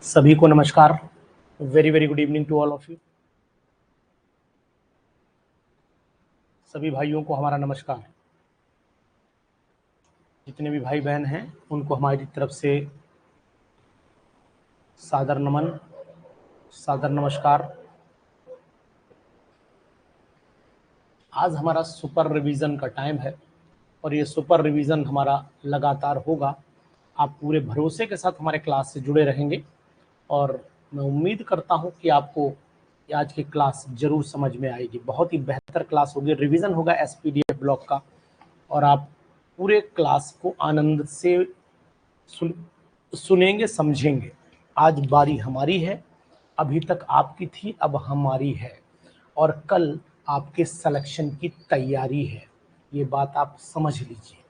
सभी को नमस्कार। Very very good evening to all of you. सभी भाइयों को हमारा नमस्कार। जितने भी भाई बहन हैं उनको हमारी तरफ से सादर नमन, सादर नमस्कार। आज हमारा सुपर रिवीजन का टाइम है और ये सुपर रिवीजन हमारा लगातार होगा। आप पूरे भरोसे के साथ हमारे क्लास से जुड़े रहेंगे और मैं उम्मीद करता हूं कि आपको आज की क्लास जरूर समझ में आएगी। बहुत ही बेहतर क्लास होगी, रिवीजन होगा एसपीडीएफ ब्लॉक का और आप पूरे क्लास को आनंद से सुनेंगे, समझेंगे। आज बारी हमारी है, अभी तक आपकी थी, अब हमारी है और कल आपके सिलेक्शन की तैयारी है। ये बात आप समझ लीजिए।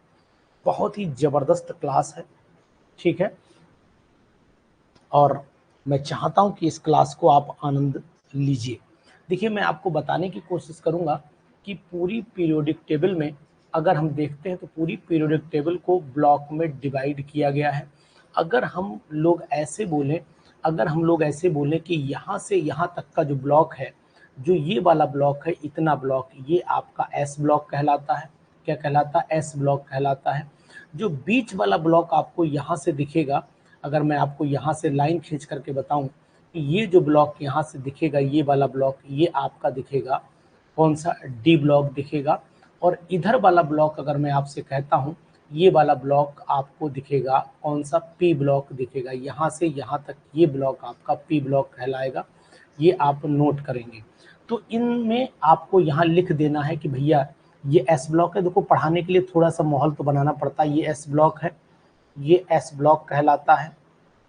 बहुत ही ज़बरदस्त क्लास है, ठीक है। और मैं चाहता हूं कि इस क्लास को आप आनंद लीजिए। देखिए, मैं आपको बताने की कोशिश करूंगा कि पूरी पीरियोडिक टेबल में अगर हम देखते हैं तो पूरी पीरियोडिक टेबल को ब्लॉक में डिवाइड किया गया है। अगर हम लोग ऐसे बोलें कि यहाँ से यहाँ तक का जो ब्लॉक है, जो ये वाला ब्लॉक है, इतना ब्लॉक, ये आपका एस ब्लॉक कहलाता है। क्या कहलाता है? एस ब्लॉक कहलाता है। जो बीच वाला ब्लॉक आपको यहाँ से दिखेगा, अगर मैं आपको यहाँ से लाइन खींच करके बताऊं कि ये जो ब्लॉक यहाँ से दिखेगा, ये वाला ब्लॉक, ये आपका दिखेगा कौन सा? डी ब्लॉक दिखेगा। और इधर वाला ब्लॉक अगर मैं आपसे कहता हूँ, ये वाला ब्लॉक आपको दिखेगा कौन सा? पी ब्लॉक दिखेगा। यहाँ से यहाँ तक ये ब्लॉक आपका पी ब्लॉक कहलाएगा। ये आप नोट करेंगे। तो इनमें आपको यहाँ लिख देना है कि भैया ये एस ब्लॉक है। देखो, पढ़ाने के लिए थोड़ा सा माहौल तो बनाना पड़ता है। ये एस ब्लॉक है, ये एस ब्लॉक कहलाता है।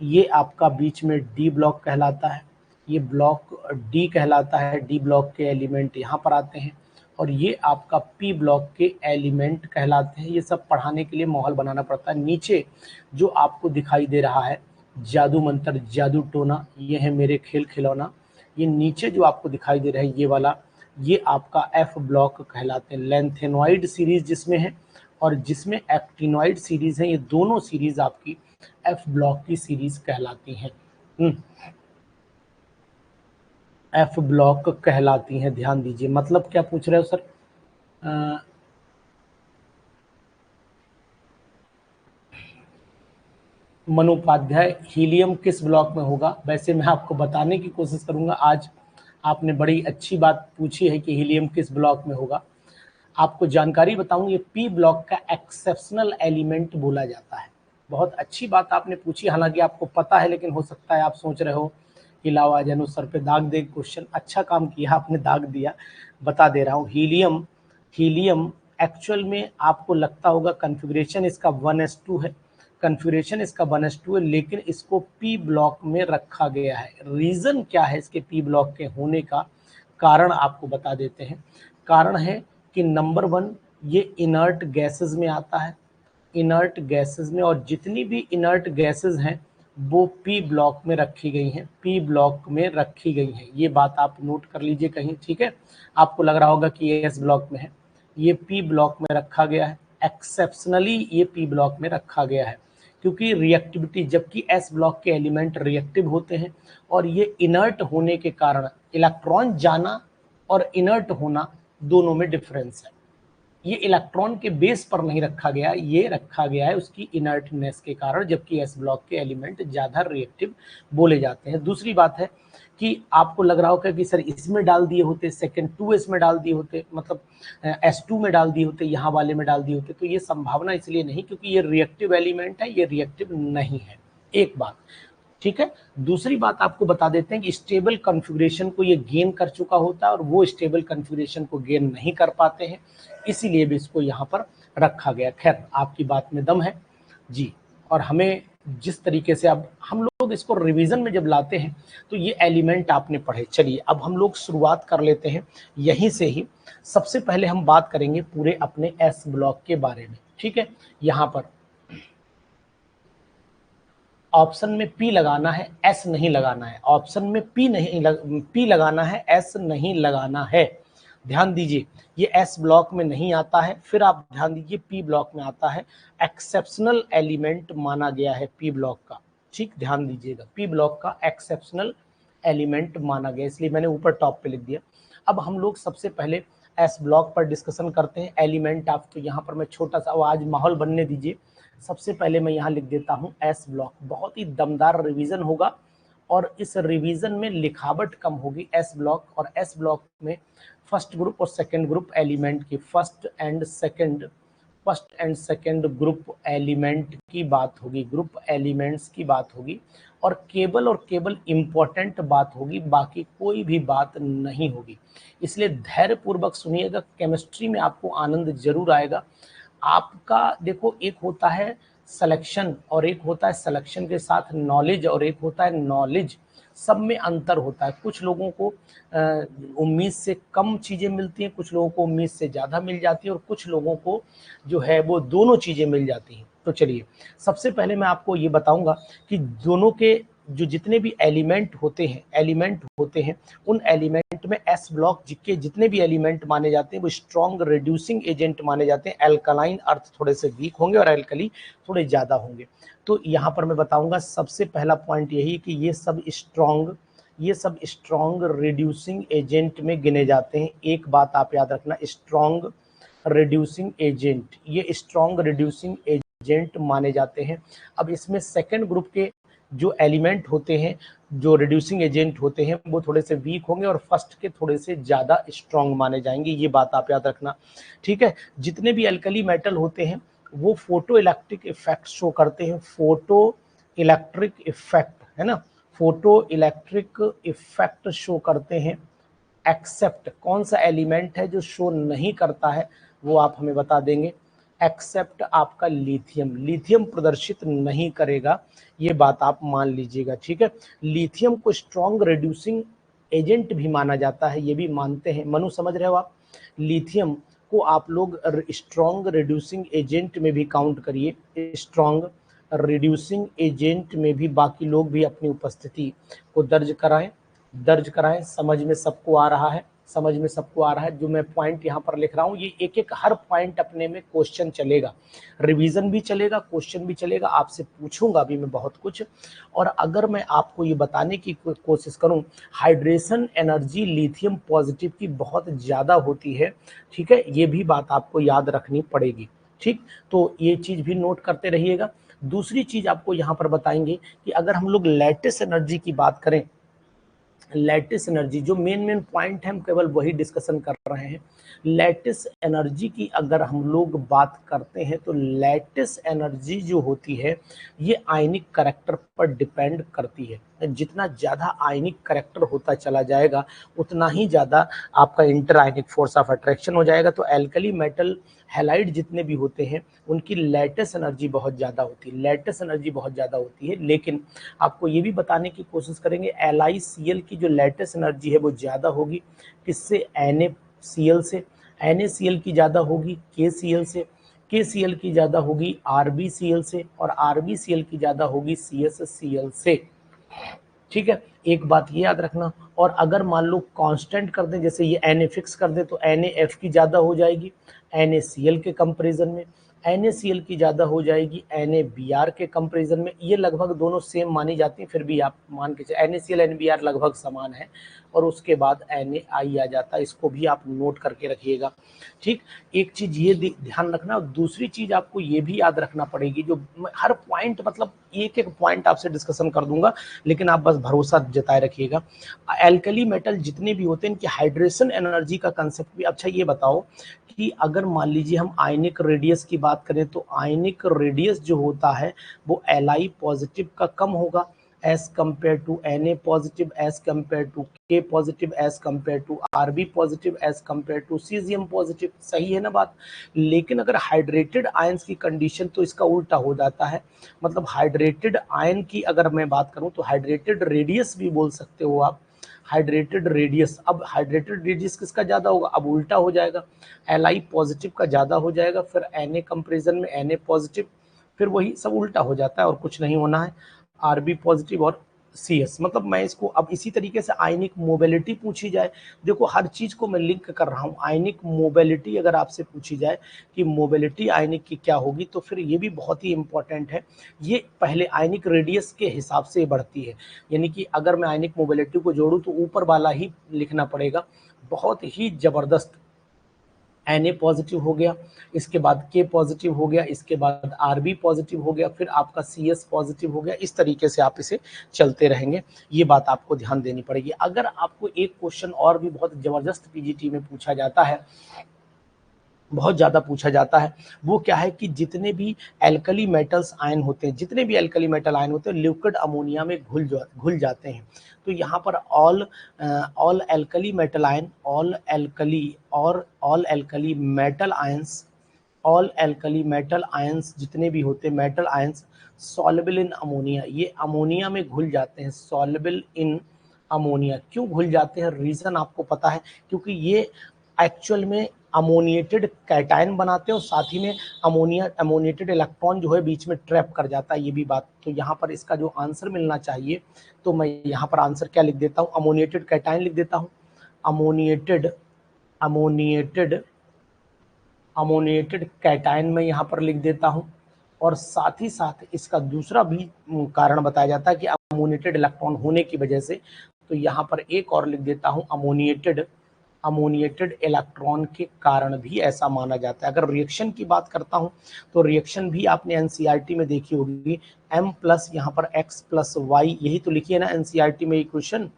ये आपका बीच में डी ब्लॉक कहलाता है। ये ब्लॉक डी कहलाता है। डी ब्लॉक के एलिमेंट यहाँ पर आते हैं और ये आपका पी ब्लॉक के एलिमेंट कहलाते हैं। ये सब पढ़ाने के लिए माहौल बनाना पड़ता है। नीचे जो आपको दिखाई दे रहा है जादू मंत्र, जादू टोना, ये है मेरे खेल खिलौना, ये नीचे जो आपको दिखाई दे रहा है ये वाला, ये आपका एफ ब्लॉक कहलाते हैं। लेंथेनॉइड सीरीज जिसमें है और जिसमें एक्टिनॉइड सीरीज है, ये दोनों सीरीज आपकी एफ ब्लॉक की सीरीज कहलाती हैं। एफ ब्लॉक कहलाती हैं। ध्यान दीजिए, मतलब क्या पूछ रहे हो सर? मनोपाध्याय, हीलियम किस ब्लॉक में होगा? वैसे मैं आपको बताने की कोशिश करूंगा। आज आपने बड़ी अच्छी बात पूछी है कि हीलियम किस ब्लॉक में होगा। आपको जानकारी बताऊं, ये पी ब्लॉक का एक्सेप्शनल एलिमेंट बोला जाता है। बहुत अच्छी बात आपने पूछी, हालांकि आपको पता है, लेकिन हो सकता है आप सोच रहे हो कि लाओ आज अनु सर पे दाग दे क्वेश्चन। अच्छा काम किया आपने, दाग दिया। बता दे रहा हूँ, हीलियम एक्चुअल में आपको लगता होगा कन्फिग्रेशन इसका 1s2 है। कन्फिग्रेशन इसका 1s2 है, लेकिन इसको पी ब्लॉक में रखा गया है। रीज़न क्या है इसके पी ब्लॉक के होने का? कारण आपको बता देते हैं। कारण है कि नंबर 1, ये इनर्ट गैसेस में आता है। इनर्ट गैसेस में, और जितनी भी इनर्ट गैसेस हैं वो पी ब्लॉक में रखी गई हैं। पी ब्लॉक में रखी गई हैं, ये बात आप नोट कर लीजिए कहीं, ठीक है। आपको लग रहा होगा कि ये एस ब्लॉक में है, ये पी ब्लॉक में रखा गया है। एक्सेप्शनली ये पी ब्लॉक में रखा गया है क्योंकि रिएक्टिविटी, जबकि एस ब्लॉक के एलिमेंट रिएक्टिव होते हैं और ये इनर्ट होने के कारण इलेक्ट्रॉन जाना और इनर्ट होना दोनों में डिफरेंस है। ये इलेक्ट्रॉन के बेस पर नहीं रखा गया, ये रखा गया है उसकी इनर्टनेस के कारण, जबकि एस ब्लॉक के एलिमेंट ज़्यादा रिएक्टिव बोले जाते हैं। दूसरी बात है कि आपको लग रहा होगा कि सर इसमें डाल दिए होते, सेकेंड 2s में डाल दिए होते, मतलब S2 में डाल दिए होते, यहाँ वाले में डाल दिए होते, तो ये संभावना इसलिए नहीं क्योंकि ये रिएक्टिव एलिमेंट है, ये रिएक्टिव नहीं है। एक बात, ठीक है। दूसरी बात आपको बता देते हैं कि स्टेबल कॉन्फ़िगरेशन को ये गेन कर चुका होता है और वो स्टेबल कॉन्फ़िगरेशन को गेन नहीं कर पाते हैं, इसीलिए भी इसको यहाँ पर रखा गया। खैर, आपकी बात में दम है जी। और हमें जिस तरीके से अब हम लोग इसको रिवीजन में जब लाते हैं तो ये एलिमेंट आपने पढ़े। चलिए अब हम लोग शुरुआत कर लेते हैं यहीं से ही। सबसे पहले हम बात करेंगे पूरे अपने एस ब्लॉक के बारे में, ठीक है। यहाँ पर ऑप्शन में पी लगाना है, एस नहीं लगाना है। ऑप्शन में पी लगाना है, एस नहीं लगाना है। ध्यान दीजिए, ये एस ब्लॉक में नहीं आता है। फिर आप ध्यान दीजिए, पी ब्लॉक में आता है। एक्सेप्शनल एलिमेंट माना गया है पी ब्लॉक का। ठीक, ध्यान दीजिएगा, पी ब्लॉक का एक्सेप्शनल एलिमेंट माना गया, इसलिए मैंने ऊपर टॉप पे लिख दिया। अब हम लोग सबसे पहले एस ब्लॉक पर डिस्कशन करते हैं। एलिमेंट आप, तो यहाँ पर मैं छोटा सा, आज माहौल बनने दीजिए। सबसे पहले मैं यहाँ लिख देता हूँ एस ब्लॉक। बहुत ही दमदार रिवीजन होगा और इस रिवीजन में लिखावट कम होगी। एस ब्लॉक, और एस ब्लॉक में फर्स्ट ग्रुप और सेकंड ग्रुप एलिमेंट की, first and second group element की बात होगी, ग्रुप एलिमेंट्स की बात होगी, और केवल इंपॉर्टेंट बात होगी, बाकी कोई भी बात नहीं होगी। इसलिए धैर्यपूर्वक सुनिएगा, केमिस्ट्री में आपको आनंद जरूर आएगा। आपका देखो, एक होता है सिलेक्शन और एक होता है सिलेक्शन के साथ नॉलेज और एक होता है नॉलेज, सब में अंतर होता है। कुछ लोगों को उम्मीद से कम चीज़ें मिलती हैं, कुछ लोगों को उम्मीद से ज़्यादा मिल जाती है और कुछ लोगों को जो है वो दोनों चीज़ें मिल जाती हैं। तो चलिए, सबसे पहले मैं आपको ये बताऊंगा कि दोनों के जो जितने भी एलिमेंट होते हैं उन एलिमेंट में एस ब्लॉक के जितने भी एलिमेंट माने जाते हैं वो स्ट्रॉन्ग रिड्यूसिंग एजेंट माने जाते हैं। एल्कलाइन अर्थ थोड़े से वीक होंगे और एल्कली थोड़े ज़्यादा होंगे। तो यहाँ पर मैं बताऊंगा, सबसे पहला पॉइंट यही कि ये सब स्ट्रॉन्ग रिड्यूसिंग एजेंट में गिने जाते हैं। एक बात आप याद रखना, स्ट्रॉन्ग रिड्यूसिंग एजेंट, ये स्ट्रॉन्ग रिड्यूसिंग एजेंट माने जाते हैं। अब इसमें सेकेंड ग्रुप के जो एलिमेंट होते हैं, जो रिड्यूसिंग एजेंट होते हैं, वो थोड़े से वीक होंगे और फर्स्ट के थोड़े से ज़्यादा स्ट्रॉन्ग माने जाएंगे। ये बात आप याद रखना, ठीक है। जितने भी अल्कली मेटल होते हैं वो फोटो इलेक्ट्रिक इफेक्ट शो करते हैं, फोटो इलेक्ट्रिक इफेक्ट, है ना, फोटो इलेक्ट्रिक इफेक्ट शो करते हैं। एक्सेप्ट कौन सा एलिमेंट है जो शो नहीं करता है, वो आप हमें बता देंगे। एक्सेप्ट आपका लिथियम प्रदर्शित नहीं करेगा, ये बात आप मान लीजिएगा, ठीक है। लिथियम को स्ट्रॉन्ग रिड्यूसिंग एजेंट भी माना जाता है, ये भी मानते हैं। मनु, समझ रहे हो आप? लिथियम को आप लोग स्ट्रॉन्ग रिड्यूसिंग एजेंट में भी काउंट करिए, स्ट्रॉन्ग रिड्यूसिंग एजेंट में भी बाकी लोग भी अपनी उपस्थिति को दर्ज कराएं। समझ में सबको आ रहा है? जो मैं पॉइंट यहाँ पर लिख रहा हूँ, ये एक एक हर पॉइंट अपने में क्वेश्चन चलेगा, रिवीजन भी चलेगा, क्वेश्चन भी चलेगा, आपसे पूछूंगा भी मैं बहुत कुछ। और अगर मैं आपको ये बताने की कोशिश करूं, हाइड्रेशन एनर्जी लिथियम पॉजिटिव की बहुत ज़्यादा होती है, ठीक है, ये भी बात आपको याद रखनी पड़ेगी, ठीक। तो ये चीज़ भी नोट करते रहिएगा। दूसरी चीज़ आपको यहाँ पर बताएंगे कि अगर हम लोग लैटिस एनर्जी की बात करें, लैटिस एनर्जी जो मेन पॉइंट है, हम केवल वही डिस्कशन कर रहे हैं। लैटिस एनर्जी की अगर हम लोग बात करते हैं तो लैटिस एनर्जी जो होती है ये आयनिक करैक्टर पर डिपेंड करती है। जितना ज़्यादा आयनिक करैक्टर होता चला जाएगा उतना ही ज़्यादा आपका inter ionic force of attraction हो जाएगा। तो एल्कली मेटल हैलाइड जितने भी होते हैं उनकी लैटिस एनर्जी बहुत ज़्यादा होती है, लेकिन आपको ये भी बताने की कोशिश करेंगे LiCl की जो लैटिस एनर्जी है वो ज़्यादा होगी किससे? NaCl से। NaCl की ज़्यादा होगी KCl से, KCl की ज़्यादा होगी RbCl से, और RbCl की ज़्यादा होगी CSCl से, ठीक है। एक बात ये याद रखना। और अगर मान लो कांस्टेंट कर दें, जैसे ये Na फिक्स कर दें, तो NaF की ज़्यादा हो जाएगी NaCl के कंपेरिजन में, NaCl की ज़्यादा हो जाएगी NaBr के कंपेरिजन में। ये लगभग दोनों सेम मानी जाती हैं, फिर भी आप मान के चलिए NaCl NBr लगभग समान है, और उसके बाद NaI आ जाता है। इसको भी आप नोट करके रखिएगा, ठीक। एक चीज़ ये ध्यान रखना, और दूसरी चीज़ आपको ये भी याद रखना पड़ेगी, जो हर पॉइंट मतलब एक एक पॉइंट आपसे डिस्कशन कर दूंगा, लेकिन आप बस भरोसा जताए रखिएगा। एल्कली मेटल जितने भी होते हैं इनकी हाइड्रेशन एनर्जी का कंसेप्ट भी। अच्छा ये बताओ कि अगर मान लीजिए हम आयनिक रेडियस की बात करें तो आयनिक रेडियस जो होता है वो Li पॉजिटिव का कम होगा as compared to Na positive, as compared to K positive, as compared to Rb positive, as compared to caesium positive. सही है ना बात? लेकिन अगर हाइड्रेटेड आयंस की कंडीशन तो इसका उल्टा हो जाता है। मतलब हाइड्रेटेड आयन की अगर मैं बात करूं तो हाइड्रेटेड रेडियस भी बोल सकते हो आप, हाइड्रेटेड रेडियस। अब हाइड्रेटेड रेडियस किसका ज़्यादा होगा? अब उल्टा हो जाएगा, Li पॉजिटिव का ज़्यादा हो जाएगा, फिर Na कंपेरिजन में Na पॉजिटिव, फिर वही सब उल्टा हो जाता है और कुछ नहीं होना है। Rb पॉजिटिव और CS, मतलब मैं इसको अब इसी तरीके से आयनिक मोबिलिटी पूछी जाए, देखो हर चीज को मैं लिंक कर रहा हूँ। आयनिक मोबिलिटी अगर आपसे पूछी जाए कि मोबिलिटी आयनिक की क्या होगी, तो फिर ये भी बहुत ही इंपॉर्टेंट है। ये पहले आयनिक रेडियस के हिसाब से बढ़ती है, यानी कि अगर मैं आयनिक मोबिलिटी को जोड़ूं तो ऊपर वाला ही लिखना पड़ेगा। बहुत ही जबरदस्त। Na पॉजिटिव हो गया, इसके बाद K पॉजिटिव हो गया, इसके बाद Rb पॉजिटिव हो गया, फिर आपका CS पॉजिटिव हो गया। इस तरीके से आप इसे चलते रहेंगे, ये बात आपको ध्यान देनी पड़ेगी। अगर आपको एक क्वेश्चन और भी बहुत जबरदस्त पीजीटी में पूछा जाता है, बहुत ज़्यादा पूछा जाता है, वो क्या है कि जितने भी एल्कली मेटल्स आयन होते हैं, जितने भी एल्कली मेटल आयन होते हैं, लिक्विड अमोनिया में घुल जाते हैं। तो यहाँ पर all alkali metal ion, all alkali metal ions, all alkali metal ions जितने भी होते हैं metal ions soluble in ammonia, ये अमोनिया में घुल जाते हैं। सॉल्युबल इन अमोनिया क्यों घुल जाते हैं, रीज़न आपको पता है, क्योंकि ये एक्चुअल में अमोनिएटेड कैटायन बनाते हैं और साथ ही में अमोनिएटेड इलेक्ट्रॉन जो है बीच में ट्रैप कर जाता है, ये भी बात। तो यहाँ पर इसका जो आंसर मिलना चाहिए, तो मैं यहाँ पर आंसर क्या लिख देता हूँ, अमोनिएटेड कैटायन लिख देता हूँ। अमोनिएटेड अमोनिएटेड अमोनिएटेड कैटायन में यहाँ पर लिख देता हूँ। और साथ ही साथ इसका दूसरा भी कारण बताया जाता है कि अमोनिएटेड इलेक्ट्रॉन होने की वजह से, तो यहाँ पर एक और लिख देता हूँ, अमोनिएटेड इलेक्ट्रॉन के कारण भी ऐसा माना जाता है। अगर रिएक्शन की बात करता हूँ तो रिएक्शन भी आपने एनसीईआरटी में देखी होगी, M प्लस यहाँ पर X प्लस Y, यही तो लिखी है ना एनसीईआरटी में इक्वेशन।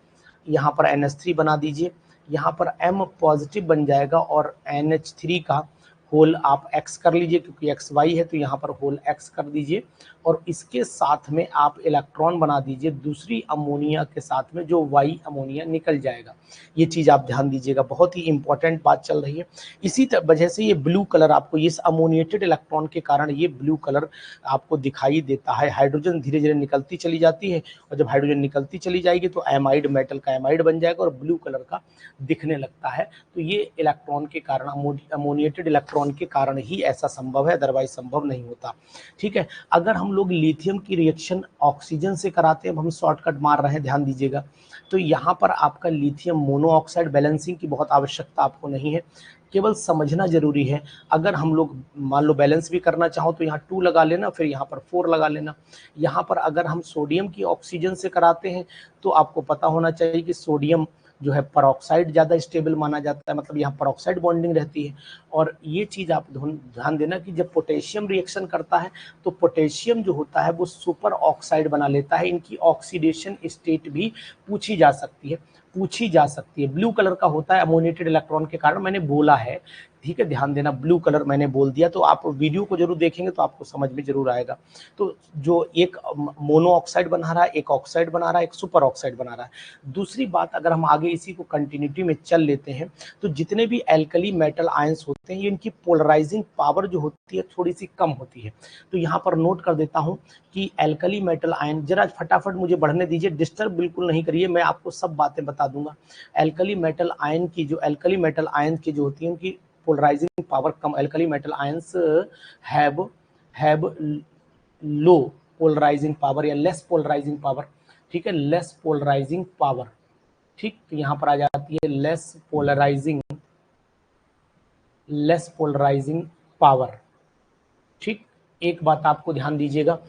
यहाँ पर NH3 बना दीजिए, यहाँ पर M पॉजिटिव बन जाएगा और NH3 का होल आप X कर लीजिए, क्योंकि XY है तो यहाँ पर होल X कर दीजिए, और इसके साथ में आप इलेक्ट्रॉन बना दीजिए दूसरी अमोनिया के साथ में, जो Y अमोनिया निकल जाएगा। ये चीज़ आप ध्यान दीजिएगा, बहुत ही इंपॉर्टेंट बात चल रही है। इसी वजह से ये ब्लू कलर आपको, इस अमोनिएटेड इलेक्ट्रॉन के कारण ये ब्लू कलर आपको दिखाई देता है। हाइड्रोजन धीरे धीरे निकलती चली जाती है, और जब हाइड्रोजन निकलती चली जाएगी तो एमाइड, मेटल का एमाइड बन जाएगा और ब्लू कलर का दिखने लगता है। तो ये इलेक्ट्रॉन के कारण, अमोनिएटेड इलेक्ट्रॉन के कारण ही ऐसा संभव है, अदरवाइज संभव नहीं होता। ठीक है, अगर हम लोग लिथियम की रिएक्शन ऑक्सीजन से कराते हैं, हम शॉर्टकट मार रहे हैं, ध्यान दीजिएगा, तो यहाँ पर आपका लिथियम मोनोऑक्साइड बैलेंसिंग की बहुत आवश्यकता आपको नहीं है, केवल समझना जरूरी है। अगर हम लोग मान लो बैलेंस भी करना चाहो तो यहाँ 2 लगा लेना, फिर यहाँ पर 4 लगा लेना। यहाँ पर अगर हम सोडियम की ऑक्सीजन से कराते हैं तो आपको पता होना चाहिए कि सोडियम जो है परऑक्साइड ज़्यादा स्टेबल माना जाता है, मतलब यहाँ परऑक्साइड बॉन्डिंग रहती है। और ये चीज़ आप ध्यान देना कि जब पोटेशियम रिएक्शन करता है तो पोटेशियम जो होता है वो सुपर ऑक्साइड बना लेता है। इनकी ऑक्सीडेशन स्टेट भी पूछी जा सकती है। ब्लू कलर का होता है अमोनिएटेड इलेक्ट्रॉन के कारण, मैंने बोला है, ठीक है, ध्यान देना, ब्लू कलर मैंने बोल दिया, तो आप वीडियो को जरूर देखेंगे तो आपको समझ में जरूर आएगा। तो जो एक मोनो ऑक्साइड बना रहा है, एक ऑक्साइड बना रहा है, एक सुपर ऑक्साइड बना रहा है। दूसरी बात, अगर हम आगे इसी को कंटिन्यूटी में चल लेते हैं, तो जितने भी एल्कली मेटल आयंस होते हैं, ये इनकी पोलराइजिंग पावर जो होती है थोड़ी सी कम होती है। तो यहाँ पर नोट कर देता हूँ कि एल्कली मेटल आयन, जरा फटाफट मुझे बढ़ने दीजिए, डिस्टर्ब बिल्कुल नहीं करिए, मैं आपको सब बातें बता दूंगा। एल्कली मेटल आयन की जो होती है उनकी पोलराइजिंग पावर कम, alkali metal ions have low polarising power या लेस पोलराइजिंग पावर। ठीक है, लेस पोलराइजिंग पावर। ठीक, तो यहां पर आ जाती है लेस पोलराइजिंग पावर। ठीक, एक बात आपको ध्यान दीजिएगा,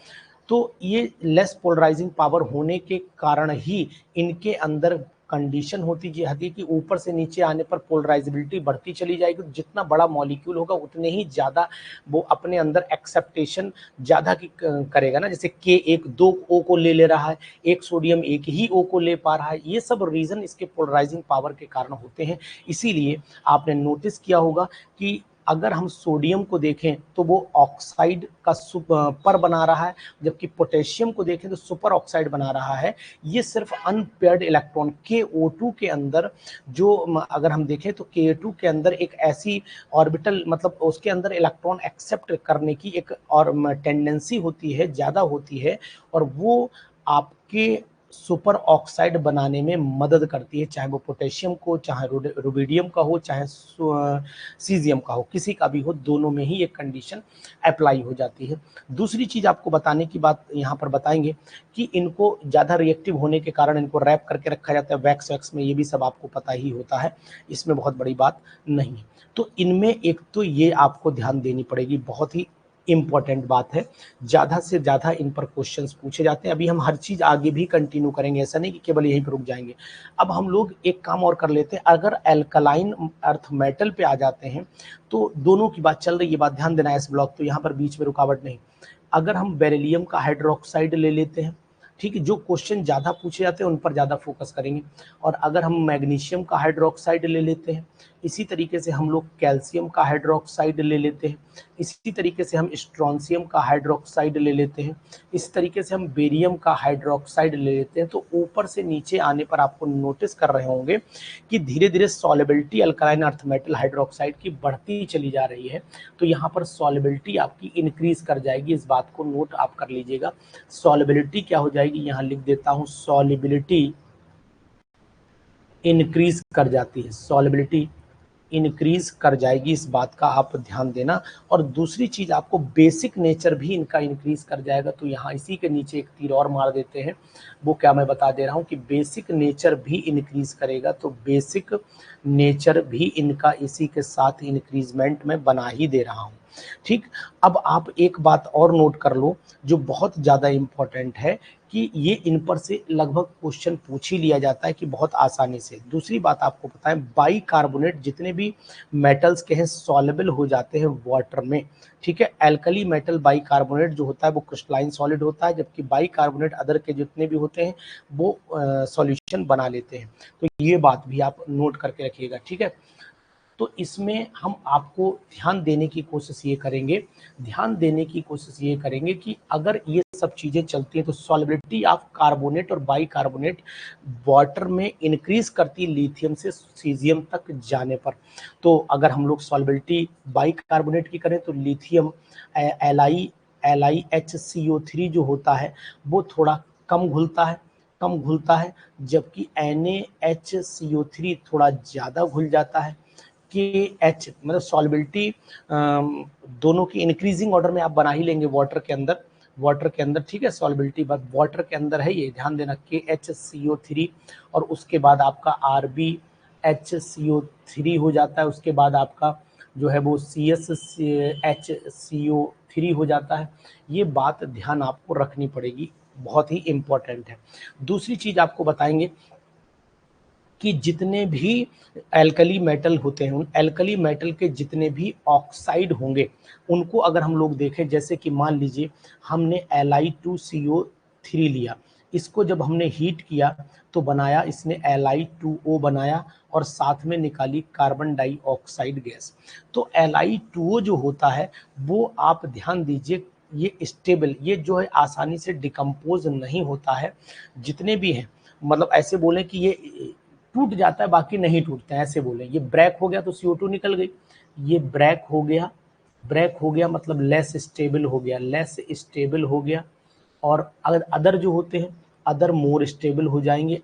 तो ये लेस पोलराइजिंग पावर होने के कारण ही इनके अंदर कंडीशन होती है कि ऊपर से नीचे आने पर पोलराइजेबिलिटी बढ़ती चली जाएगी। जितना बड़ा मॉलिक्यूल होगा उतने ही ज़्यादा वो अपने अंदर एक्सेप्टेशन ज़्यादा की करेगा ना। जैसे के एक 2 ओ को ले रहा है, एक सोडियम एक ही ओ को ले पा रहा है, ये सब रीज़न इसके पोलराइजिंग पावर के कारण होते हैं। इसीलिए आपने नोटिस किया होगा कि अगर हम सोडियम को देखें तो वो ऑक्साइड का पर बना रहा है, जबकि पोटेशियम को देखें तो सुपर ऑक्साइड बना रहा है। ये सिर्फ अनपेयर्ड इलेक्ट्रॉन KO2 के अंदर, जो अगर हम देखें तो KO2 के अंदर एक ऐसी ऑर्बिटल, मतलब उसके अंदर इलेक्ट्रॉन एक्सेप्ट करने की एक और टेंडेंसी होती है, ज़्यादा होती है, और वो आपके सुपर ऑक्साइड बनाने में मदद करती है, चाहे वो पोटेशियम को, चाहे रुबिडियम का हो, चाहे सीजियम का हो, किसी का भी हो, दोनों में ही एक कंडीशन अप्लाई हो जाती है। दूसरी चीज़ आपको बताने की बात यहाँ पर बताएंगे कि इनको ज़्यादा रिएक्टिव होने के कारण इनको रैप करके रखा जाता है वैक्स वैक्स में, ये भी सब आपको पता ही होता है, इसमें बहुत बड़ी बात नहीं है। तो इनमें एक तो ये आपको ध्यान देनी पड़ेगी, बहुत ही इम्पॉर्टेंट बात है, ज़्यादा से ज़्यादा इन पर क्वेश्चंस पूछे जाते हैं। अभी हम हर चीज़ आगे भी कंटिन्यू करेंगे, ऐसा नहीं कि केवल यहीं पर रुक जाएंगे। अब हम लोग एक काम और कर लेते हैं, अगर एल्कलाइन अर्थ मेटल पे आ जाते हैं तो दोनों की बात चल रही है, बात ध्यान देना है इस ब्लॉक, तो यहाँ पर बीच में रुकावट नहीं। अगर हम बेरिलियम का हाइड्रोक्साइड ले लेते हैं, ठीक है, जो क्वेश्चन ज़्यादा पूछे जाते हैं उन पर ज़्यादा फोकस करेंगे। और अगर हम मैग्नीशियम का हाइड्रोक्साइड ले लेते हैं, इसी तरीके से हम लोग कैल्शियम का हाइड्रोक्साइड ले लेते हैं, इसी तरीके से हम स्ट्रॉन्सियम का हाइड्रोक्साइड ले लेते हैं, इस तरीके से हम बेरियम का हाइड्रोक्साइड ले लेते हैं, तो ऊपर से नीचे आने पर आपको नोटिस कर रहे होंगे कि धीरे धीरे solubility alkaline earth metal hydroxide की बढ़ती चली जा रही है। तो यहाँ पर सॉल्युबिलिटी आपकी इंक्रीज कर जाएगी, इस बात को नोट आप कर लीजिएगा। सॉल्युबिलिटी क्या हो जाएगी, यहाँ लिख देता हूँ, सॉल्युबिलिटी इंक्रीज कर जाती है, सॉल्युबिलिटी इंक्रीज कर जाएगी, इस बात का आप ध्यान देना। और दूसरी चीज, आपको बेसिक नेचर भी इनका इंक्रीज कर जाएगा। तो यहाँ इसी के नीचे एक तीर और मार देते हैं, वो क्या मैं बता दे रहा हूँ कि बेसिक नेचर भी इंक्रीज करेगा। तो बेसिक नेचर भी इनका इसी के साथ इंक्रीजमेंट में बना ही दे रहा हूँ, ठीक। अब आप एक बात और नोट कर लो जो बहुत ज़्यादा इम्पोर्टेंट है कि ये इन पर से लगभग क्वेश्चन पूछ ही लिया जाता है कि बहुत आसानी से। दूसरी बात आपको पता है, बाइकार्बोनेट जितने भी मेटल्स के हैं सॉल्युबल हो जाते हैं वाटर में, ठीक है। एल्कली मेटल बाइकार्बोनेट जो होता है वो क्रिस्टलाइन सॉलिड होता है, जबकि बाइकार्बोनेट अदर के जितने भी होते हैं वो सॉल्यूशन बना लेते हैं। तो ये बात भी आप नोट करके रखिएगा, ठीक है। तो इसमें हम आपको ध्यान देने की कोशिश ये करेंगे कि अगर ये सब चीज़ें चलती हैं तो सॉल्युबिलिटी ऑफ कार्बोनेट और बाइकार्बोनेट वाटर में इंक्रीज करती है लिथियम से सीजियम तक जाने पर। तो अगर हम लोग सॉल्युबिलिटी बाइकार्बोनेट की करें तो लिथियम LiHCO3 जो होता है वो थोड़ा कम घुलता है, जबकि NaHCO3 थोड़ा ज़्यादा घुल जाता है। कि एच मतलब सॉल्युबिलिटी दोनों की इंक्रीजिंग ऑर्डर में आप बना ही लेंगे वाटर के अंदर, ठीक है। सॉल्युबिलिटी बस वाटर के अंदर है, ये ध्यान देना, KHCO3 और उसके बाद आपका RbHCO3 हो जाता है, उसके बाद आपका जो है वो CSHCO3 हो जाता है। ये बात ध्यान आपको रखनी पड़ेगी, बहुत ही इंपॉर्टेंट है। दूसरी चीज आपको बताएंगे कि जितने भी एल्कली मेटल होते हैं उन एल्कली मेटल के जितने भी ऑक्साइड होंगे उनको अगर हम लोग देखें, जैसे कि मान लीजिए हमने Li2CO3 लिया, इसको जब हमने हीट किया तो बनाया इसने Li2O बनाया और साथ में निकाली कार्बन डाइऑक्साइड गैस। तो Li2O जो होता है वो आप ध्यान दीजिए, ये स्टेबल, ये जो है आसानी से डिकम्पोज नहीं होता है। जितने भी हैं मतलब ऐसे बोलें कि ये टूट जाता है बाकी नहीं टूटते हैं, ऐसे बोले। ये ब्रेक हो गया तो CO2 निकल गई, ये ब्रेक हो गया मतलब लेस स्टेबल हो गया। और अगर अदर जो होते हैं अदर मोर स्टेबल हो जाएंगे,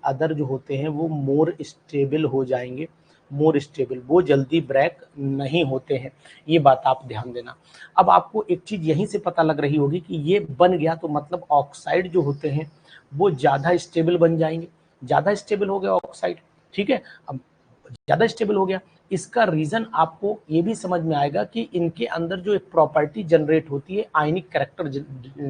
मोर स्टेबल वो जल्दी ब्रेक नहीं होते हैं, ये बात आप ध्यान देना। अब आपको एक चीज यहीं से पता लग रही होगी कि ये बन गया तो मतलब ऑक्साइड जो होते हैं वो ज़्यादा स्टेबल बन जाएंगे, ज़्यादा स्टेबल हो गया ऑक्साइड, ठीक है। अब ज़्यादा स्टेबल हो गया, इसका रीज़न आपको ये भी समझ में आएगा कि इनके अंदर जो एक प्रॉपर्टी जनरेट होती है, आयनिक कैरेक्टर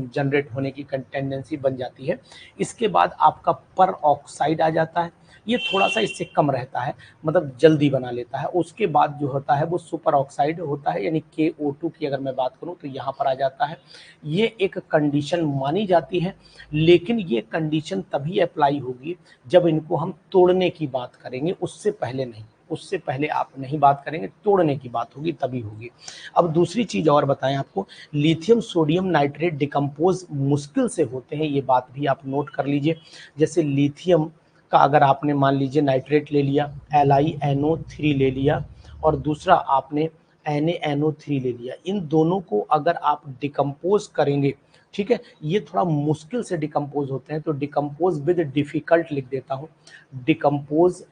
जनरेट होने की टेंडेंसी बन जाती है। इसके बाद आपका पर ऑक्साइड आ जाता है, ये थोड़ा सा इससे कम रहता है, मतलब जल्दी बना लेता है। उसके बाद जो होता है वो सुपर ऑक्साइड होता है, यानी KO2 की अगर मैं बात करूं तो यहाँ पर आ जाता है। ये एक कंडीशन मानी जाती है, लेकिन ये कंडीशन तभी अप्लाई होगी जब इनको हम तोड़ने की बात करेंगे, उससे पहले नहीं, उससे पहले आप नहीं बात करेंगे, तोड़ने की बात होगी तभी होगी। अब दूसरी चीज और बताएं आपको, लिथियम सोडियम नाइट्रेट डिकम्पोज मुश्किल से होते हैं, ये बात भी आप नोट कर लीजिए। जैसे लिथियम का अगर आपने मान लीजिए नाइट्रेट ले लिया, LiNO3 ले लिया, और दूसरा आपने NaNO3 ले लिया, इन दोनों को अगर आप डिकम्पोज करेंगे ठीक है, ये थोड़ा मुश्किल से डिकम्पोज होते हैं, तो डिकम्पोज विद डिफिकल्ट लिख देता हूँ। डिकम्पोज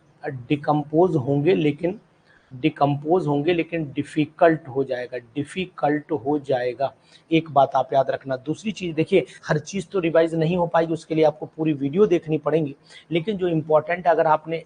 डिकम्पोज होंगे लेकिन डिफिकल्ट हो जाएगा, डिफिकल्ट हो जाएगा। एक बात आप याद रखना। दूसरी चीज देखिए, हर चीज तो रिवाइज नहीं हो पाएगी, उसके लिए आपको पूरी वीडियो देखनी पड़ेगी, लेकिन जो इम्पोर्टेंट है, अगर आपने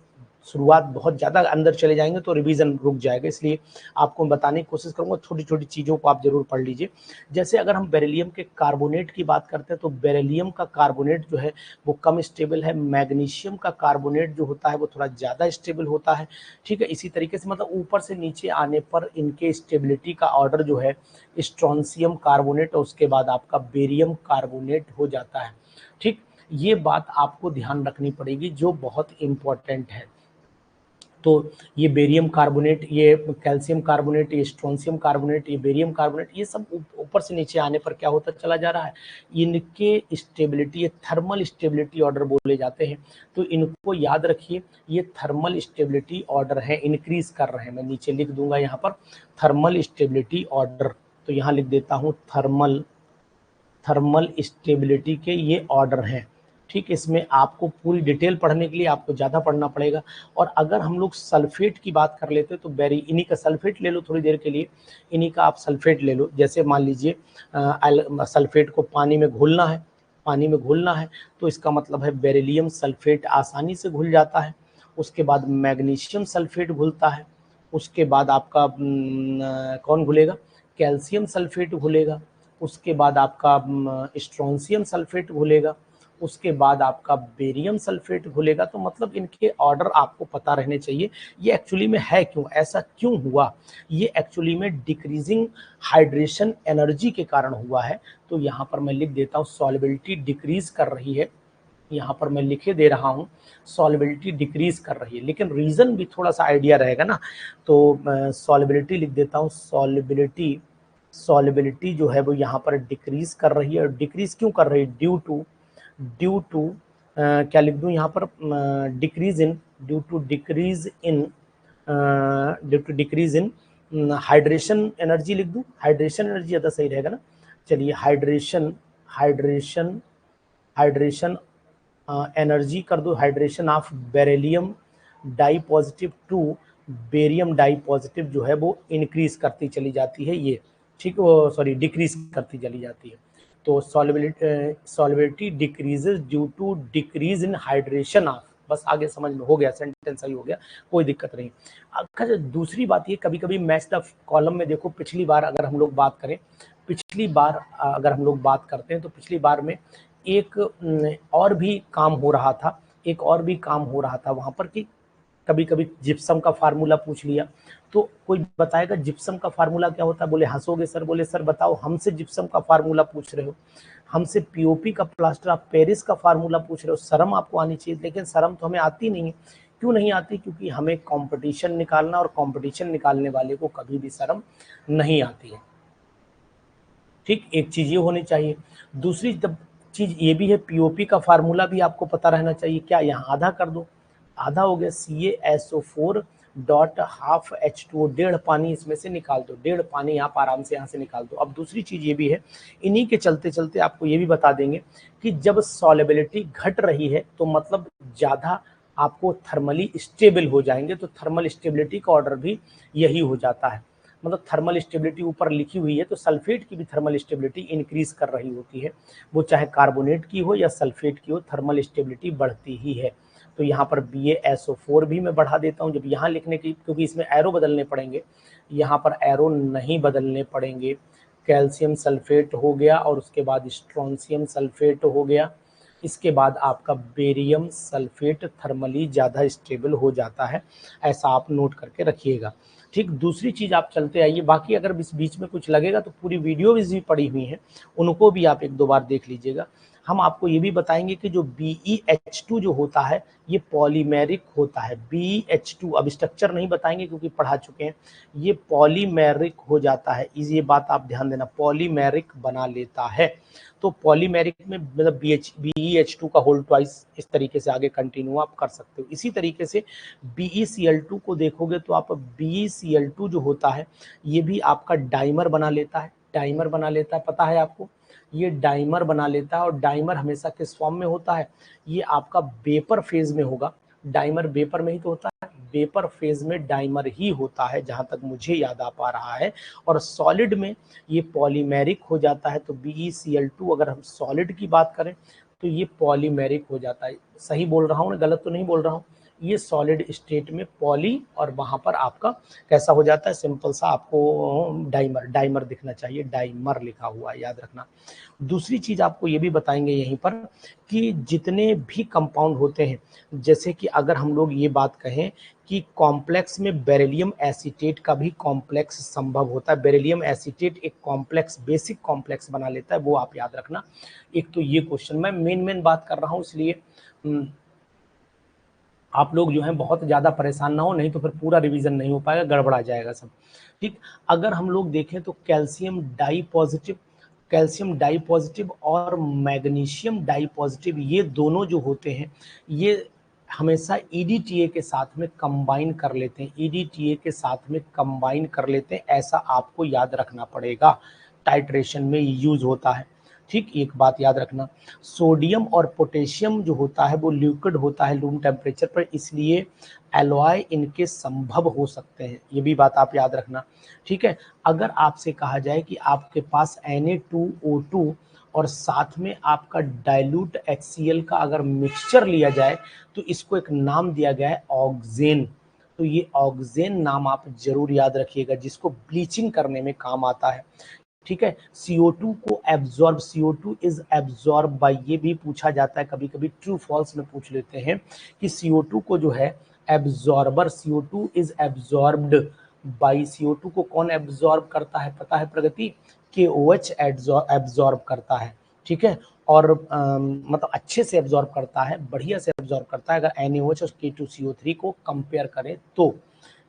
शुरुआत बहुत ज़्यादा अंदर चले जाएंगे तो रिवीजन रुक जाएगा, इसलिए आपको बताने की कोशिश करूंगा। छोटी छोटी चीज़ों को आप जरूर पढ़ लीजिए। जैसे अगर हम बेरिलियम के कार्बोनेट की बात करते हैं, तो बेरिलियम का कार्बोनेट जो है वो कम स्टेबल है, मैग्नीशियम का कार्बोनेट जो होता है वो थोड़ा ज़्यादा स्टेबल होता है। ठीक है, इसी तरीके से मतलब ऊपर से नीचे आने पर इनके स्टेबिलिटी का ऑर्डर जो है स्ट्रॉन्सियम कार्बोनेट और उसके बाद आपका बेरियम कार्बोनेट हो जाता है। ठीक, ये बात आपको ध्यान रखनी पड़ेगी जो बहुत इंपॉर्टेंट है। तो ये बेरियम कार्बोनेट, ये कैल्शियम कार्बोनेट, ये स्ट्रोंशियम कार्बोनेट, ये बेरियम कार्बोनेट, ये सब ऊपर से नीचे आने पर क्या होता चला जा रहा है, इनके स्टेबिलिटी, ये थर्मल स्टेबिलिटी ऑर्डर बोले जाते हैं। तो इनको याद रखिए, ये थर्मल स्टेबिलिटी ऑर्डर है, इंक्रीज कर रहे हैं। मैं नीचे लिख दूंगा यहाँ पर थर्मल स्टेबिलिटी ऑर्डर, तो यहाँ लिख देता हूँ थर्मल स्टेबिलिटी के ये ऑर्डर हैं। ठीक, इसमें आपको पूरी डिटेल पढ़ने के लिए आपको ज़्यादा पढ़ना पड़ेगा। और अगर हम लोग सल्फेट की बात कर लेते हैं तो इन्हीं का सल्फेट ले लो थोड़ी देर के लिए, इन्हीं का आप सल्फेट ले लो। जैसे मान लीजिए सल्फेट को पानी में घोलना है, तो इसका मतलब है बेरिलियम सल्फेट आसानी से घुल जाता है। उसके बाद मैग्नीशियम सल्फेट घुलता है। उसके बाद आपका कौन घुलेगा, कैल्शियम सल्फेट घुलेगा। उसके बाद आपका स्ट्रोंशियम सल्फेट घुलेगा। उसके बाद आपका बेरियम सल्फेट घुलेगा। तो मतलब इनके ऑर्डर आपको पता रहने चाहिए। ये एक्चुअली में है क्यों, ऐसा क्यों हुआ, ये एक्चुअली में डिक्रीजिंग हाइड्रेशन एनर्जी के कारण हुआ है। तो यहाँ पर मैं लिख देता हूँ सॉल्युबिलिटी डिक्रीज कर रही है, यहाँ पर मैं लिखे दे रहा हूँ सॉल्युबिलिटी डिक्रीज कर रही है, लेकिन रीजन भी थोड़ा सा आइडिया रहेगा ना। तो सॉल्युबिलिटी लिख देता हूँ, सॉल्युबिलिटी जो है वो यहाँ पर डिक्रीज कर रही है। और डिक्रीज क्यों कर रही है, ड्यू टू क्या लिख दूँ यहाँ पर, due to decrease in hydration energy लिख दूँ, हाइड्रेशन एनर्जी ज़्यादा सही रहेगा ना। चलिए हाइड्रेशन एनर्जी कर दो, hydration of beryllium di positive to barium di positive जो है वो इंक्रीज करती चली जाती है, ये ठीक, सॉरी डिक्रीज करती चली जाती है। तो solubility decreases due to decrease in hydration of, बस आगे समझ में हो गया, सेंटेंस सही हो गया, कोई दिक्कत नहीं। अच्छा, दूसरी बात ये, कभी कभी मैच द कॉलम में देखो, पिछली बार अगर हम लोग बात करते हैं तो पिछली बार में एक और भी काम हो रहा था, वहाँ पर कि कभी कभी जिप्सम का फार्मूला पूछ लिया। तो कोई बताएगा जिप्सम का फार्मूला क्या होता है, बोले हंसोगे सर, बोले सर बताओ, हमसे जिप्सम का फार्मूला पूछ रहे हो, हमसे पीओपी का प्लास्टर ऑफ पेरिस का फार्मूला पूछ रहे हो, शर्म आपको आनी चाहिए। लेकिन शर्म तो हमें आती नहीं है। क्यों नहीं आती, क्योंकि हमें कंपटीशन निकालना, और कंपटीशन निकालने वाले को कभी भी शर्म नहीं आती है। ठीक, एक चीज ये होनी चाहिए। दूसरी चीज ये भी है, पीओपी का फार्मूला भी आपको पता रहना चाहिए। क्या, यहाँ आधा कर दो, आधा हो गया CaSO4 डॉट हाफ H2O, डेढ़ पानी इसमें से निकाल दो, डेढ़ पानी आप आराम से यहाँ से निकाल दो। अब दूसरी चीज ये भी है, इन्हीं के चलते चलते आपको ये भी बता देंगे कि जब सॉल्युबिलिटी घट रही है तो मतलब ज्यादा आपको थर्मली स्टेबल हो जाएंगे। तो थर्मल स्टेबिलिटी का ऑर्डर भी यही हो जाता है। मतलब थर्मल स्टेबिलिटी ऊपर लिखी हुई है, तो सल्फेट की भी थर्मल स्टेबिलिटी इंक्रीज कर रही होती है, वो चाहे कार्बोनेट की हो या सल्फेट की हो, थर्मल स्टेबिलिटी बढ़ती ही है। तो यहाँ पर BaSO4 भी मैं बढ़ा देता हूँ, जब यहाँ लिखने की, क्योंकि इसमें एरो बदलने पड़ेंगे, यहाँ पर एरो नहीं बदलने पड़ेंगे। कैल्शियम सल्फेट हो गया, और उसके बाद स्ट्रोंशियम सल्फेट हो गया, इसके बाद आपका बेरियम सल्फेट थर्मली ज़्यादा स्टेबल हो जाता है। ऐसा आप नोट करके रखिएगा। ठीक, दूसरी चीज़ आप चलते आइए, बाकी अगर बीच में कुछ लगेगा तो पूरी वीडियो भी पड़ी हुई है, उनको भी आप एक दो बार देख लीजिएगा। हम आपको ये भी बताएंगे कि जो BeH2 जो होता है ये पॉलीमेरिक होता है। BeH2 अब स्ट्रक्चर नहीं बताएंगे क्योंकि पढ़ा चुके हैं, ये पॉलीमेरिक हो जाता है, ये बात आप ध्यान देना, पॉलीमेरिक बना लेता है। तो पॉलीमेरिक में मतलब BeH2 का होल ट्वाइस, इस तरीके से आगे कंटिन्यू आप कर सकते हो। इसी तरीके से BeCl2 को देखोगे तो आप BeCl2 जो होता है ये भी आपका डाइमर बना लेता है, पता है आपको। ये डाइमर बना लेता है। और डाइमर हमेशा किस फॉर्म में होता है, ये आपका वेपर फेज में होगा। डाइमर वेपर में ही तो होता है, वेपर फेज में डाइमर ही होता है जहां तक मुझे याद आ पा रहा है। और सॉलिड में ये पॉलीमेरिक हो जाता है। तो BeCl2 अगर हम सॉलिड की बात करें तो ये पॉलीमेरिक हो जाता है। सही बोल रहा हूँ ना, गलत तो नहीं बोल रहा हूँ। ये सॉलिड स्टेट में पॉली और वहां पर आपका कैसा हो जाता है, सिंपल सा आपको डाइमर, डाइमर दिखना चाहिए, डाइमर लिखा हुआ है, याद रखना। दूसरी चीज आपको ये भी बताएंगे यहीं पर कि जितने भी कंपाउंड होते हैं, जैसे कि अगर हम लोग ये बात कहें कि कॉम्प्लेक्स में बेरिलियम एसीटेट का भी कॉम्प्लेक्स संभव होता है। बेरिलियम एसीटेट एक कॉम्प्लेक्स, बेसिक कॉम्प्लेक्स बना लेता है, वो आप याद रखना। एक तो ये क्वेश्चन मैं मेन बात कर रहा हूँ, इसलिए आप लोग जो है बहुत ज़्यादा परेशान ना हो, नहीं तो फिर पूरा रिवीजन नहीं हो पाएगा, गड़बड़ा जाएगा सब। ठीक, अगर हम लोग देखें तो calcium di positive, calcium di positive और मैग्नीशियम डाई पॉजिटिव, ये दोनों जो होते हैं ये हमेशा EDTA के साथ में कंबाइन कर लेते हैं, EDTA के साथ में कंबाइन कर लेते हैं, ऐसा आपको याद रखना पड़ेगा। टाइट्रेशन में यूज होता है। ठीक, एक बात याद रखना, सोडियम और पोटेशियम जो होता है वो लिक्विड होता है रूम टेम्परेचर पर, इसलिए एलॉय इनके संभव हो सकते हैं, ये भी बात आप याद रखना। ठीक है, अगर आपसे कहा जाए कि आपके पास Na2O2 और साथ में आपका डाइल्यूट HCl का अगर मिक्सचर लिया जाए तो इसको एक नाम दिया गया है ऑक्सेन। तो ये ऑक्सेन नाम आप जरूर याद रखिएगा, जिसको ब्लीचिंग करने में काम आता है। ठीक है, CO2 को absorb, CO2 is absorb by, ये भी पूछा जाता है कभी कभी, ट्रू फॉल्स में पूछ लेते हैं कि CO2 को जो है absorber, CO2 is absorbed bye, CO2 को कौन एब्जॉर्ब करता है पता है प्रगति, KOH एब्जॉर्ब करता है। ठीक है, और मतलब अच्छे से एब्जॉर्ब करता है, बढ़िया से एब्जॉर्ब करता है अगर NaOH और K2CO3 को कंपेयर करें तो।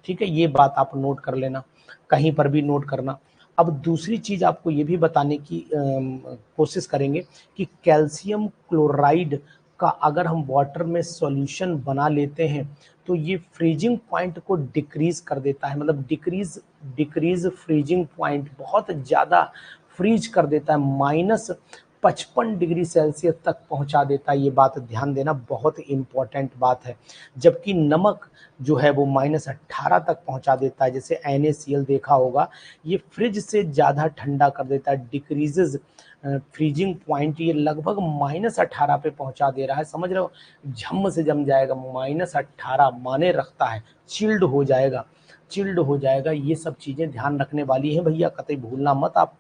ठीक है, ये बात आप नोट कर लेना, कहीं पर भी नोट करना। अब दूसरी चीज आपको ये भी बताने की कोशिश करेंगे कि कैल्शियम क्लोराइड का अगर हम वाटर में सॉल्यूशन बना लेते हैं तो ये फ्रीजिंग पॉइंट को डिक्रीज कर देता है, मतलब डिक्रीज फ्रीजिंग पॉइंट, बहुत ज़्यादा फ्रीज कर देता है, -55 डिग्री सेल्सियस तक पहुंचा देता है। ये बात ध्यान देना, बहुत इंपॉर्टेंट बात है। जबकि नमक जो है वो -18 तक पहुंचा देता है, जैसे NaCl देखा होगा, ये फ्रिज से ज़्यादा ठंडा कर देता है, डिक्रीजेज फ्रीजिंग पॉइंट, ये लगभग -18 पे पहुंचा दे रहा है, समझ रहे हो, झम से जम जाएगा, -18 माने रखता है, चिल्ड हो जाएगा, चिल्ड हो जाएगा। ये सब चीज़ें ध्यान रखने वाली हैं भैया, कतई भूलना मत आप।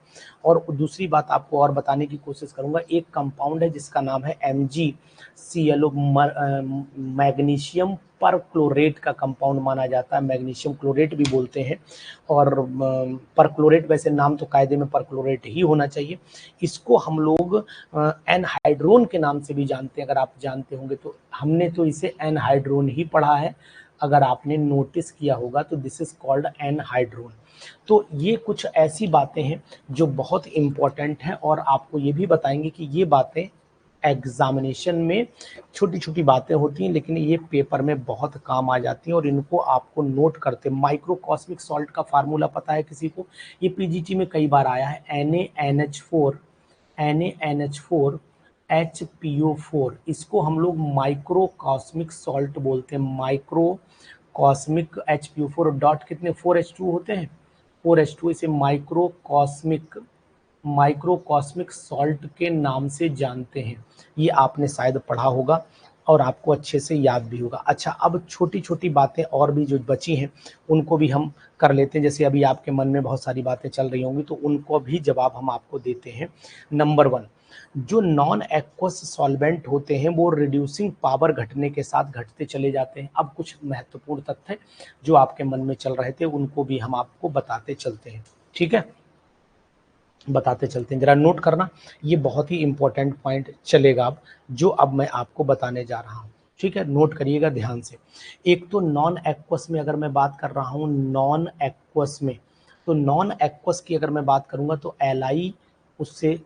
और दूसरी बात आपको और बताने की कोशिश करूंगा, एक कंपाउंड है जिसका नाम है MgClO, मैग्नीशियम पर क्लोरेट का कंपाउंड माना जाता है, मैग्नीशियम क्लोरेट भी बोलते हैं। और परक्लोरेट, वैसे नाम तो कायदे में परक्लोरेट ही होना चाहिए। इसको हम लोग एनहाइड्रोन के नाम से भी जानते हैं, अगर आप जानते होंगे तो। हमने तो इसे एनहाइड्रोन ही पढ़ा है, अगर आपने नोटिस किया होगा तो दिस इज कॉल्ड एनहाइड्रोन। तो ये कुछ ऐसी बातें हैं जो बहुत इंपॉर्टेंट हैं, और आपको ये भी बताएंगे कि ये बातें एग्जामिनेशन में छोटी छोटी बातें होती हैं, लेकिन ये पेपर में बहुत काम आ जाती हैं और इनको आपको नोट करते। माइक्रोकॉस्मिक सॉल्ट का फार्मूला पता है किसी को? ये पीजीटी में कई बार आया है, NaNH4 HPO4, इसको हम लोग माइक्रोकॉस्मिक सॉल्ट बोलते हैं। माइक्रोकॉस्मिक HPO4 डॉट कितने 4H2 होते हैं, 4H2, इसे माइक्रोकॉस्मिक सॉल्ट के नाम से जानते हैं। ये आपने शायद पढ़ा होगा और आपको अच्छे से याद भी होगा। अच्छा, अब छोटी छोटी बातें और भी जो बची हैं उनको भी हम कर लेते हैं, जैसे अभी आपके मन में बहुत सारी बातें चल रही होंगी तो उनको भी जवाब हम आपको देते हैं। नंबर 1, जो नॉन एक्वस सॉल्वेंट होते हैं वो रिड्यूसिंग पावर घटने के साथ घटते चले जाते हैं। अब कुछ महत्वपूर्ण तथ्य जो आपके मन में चल रहे थे उनको भी हम आपको बताते चलते हैं। ठीक है, बताते चलते हैं, जरा नोट करना, ये बहुत ही इंपॉर्टेंट पॉइंट चलेगा अब, जो अब मैं आपको बताने जा रहा हूँ। ठीक है, नोट करिएगा ध्यान से। एक तो नॉन एक्वस में अगर मैं बात कर रहा हूँ, नॉन एक्वस में, तो नॉन एक्वस की अगर मैं बात करूंगा तो Li उससे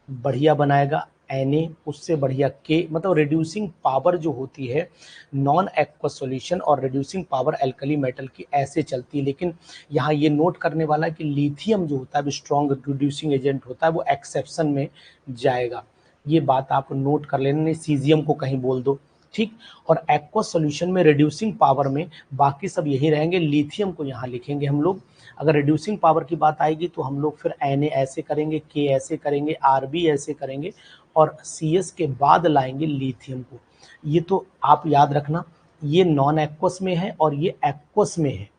बढ़िया बनाएगा, Na, उससे बढ़िया K, मतलब रिड्यूसिंग पावर जो होती है नॉन एक्वस सॉल्यूशन और रिड्यूसिंग पावर एल्कली मेटल की ऐसे चलती है। लेकिन यहाँ ये नोट करने वाला है कि लिथियम जो होता है स्ट्रॉन्ग रिड्यूसिंग एजेंट होता है, वो एक्सेप्शन में जाएगा। ये बात आप नोट कर लेना, नहीं सीजियम को कहीं बोल दो, ठीक। और एक्वस सॉल्यूशन में रिड्यूसिंग पावर में बाकी सब यही रहेंगे, लिथियम को यहाँ लिखेंगे हम लोग। अगर रिड्यूसिंग पावर की बात आएगी तो हम लोग फिर Na ऐसे करेंगे, K ऐसे करेंगे, Rb ऐसे करेंगे और Cs के बाद लाएंगे लिथियम को। ये तो आप याद रखना, ये नॉन एक्वस में है और ये एक्वस में है।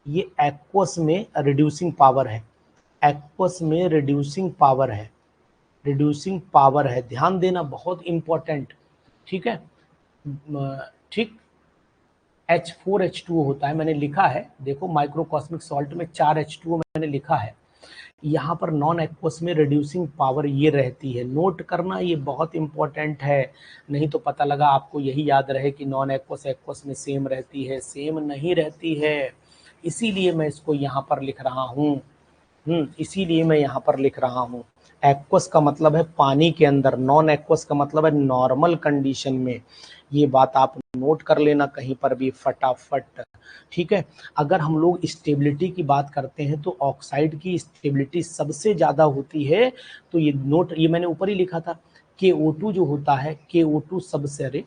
ये एक्वस में रिड्यूसिंग पावर है, एक्वस में रिड्यूसिंग पावर है, रिड्यूसिंग पावर है, ध्यान देना, बहुत इंपॉर्टेंट, ठीक है। ठीक, H4H2O होता है, मैंने लिखा है, देखो माइक्रोकॉस्मिक सॉल्ट में 4 H2O मैंने लिखा है। यहाँ पर नॉन एक्वस में रिड्यूसिंग पावर ये रहती है, नोट करना, ये बहुत इंपॉर्टेंट है, नहीं तो पता लगा आपको यही याद रहे कि नॉन एक्वस एक्वस में सेम रहती है, सेम नहीं रहती है। इसीलिए मैं इसको यहाँ पर लिख रहा हूँ, इसीलिए मैं यहाँ पर लिख रहा हूँ। एक्वस का मतलब है पानी के अंदर, नॉन एक्वस का मतलब है नॉर्मल कंडीशन में। ये बात आप नोट कर लेना कहीं पर भी फटाफट, ठीक है। अगर हम लोग स्टेबिलिटी की बात करते हैं तो ऑक्साइड की स्टेबिलिटी सबसे ज़्यादा होती है, तो ये नोट, ये मैंने ऊपर ही लिखा था, KO2 जो होता है, KO2 सबसे, अरे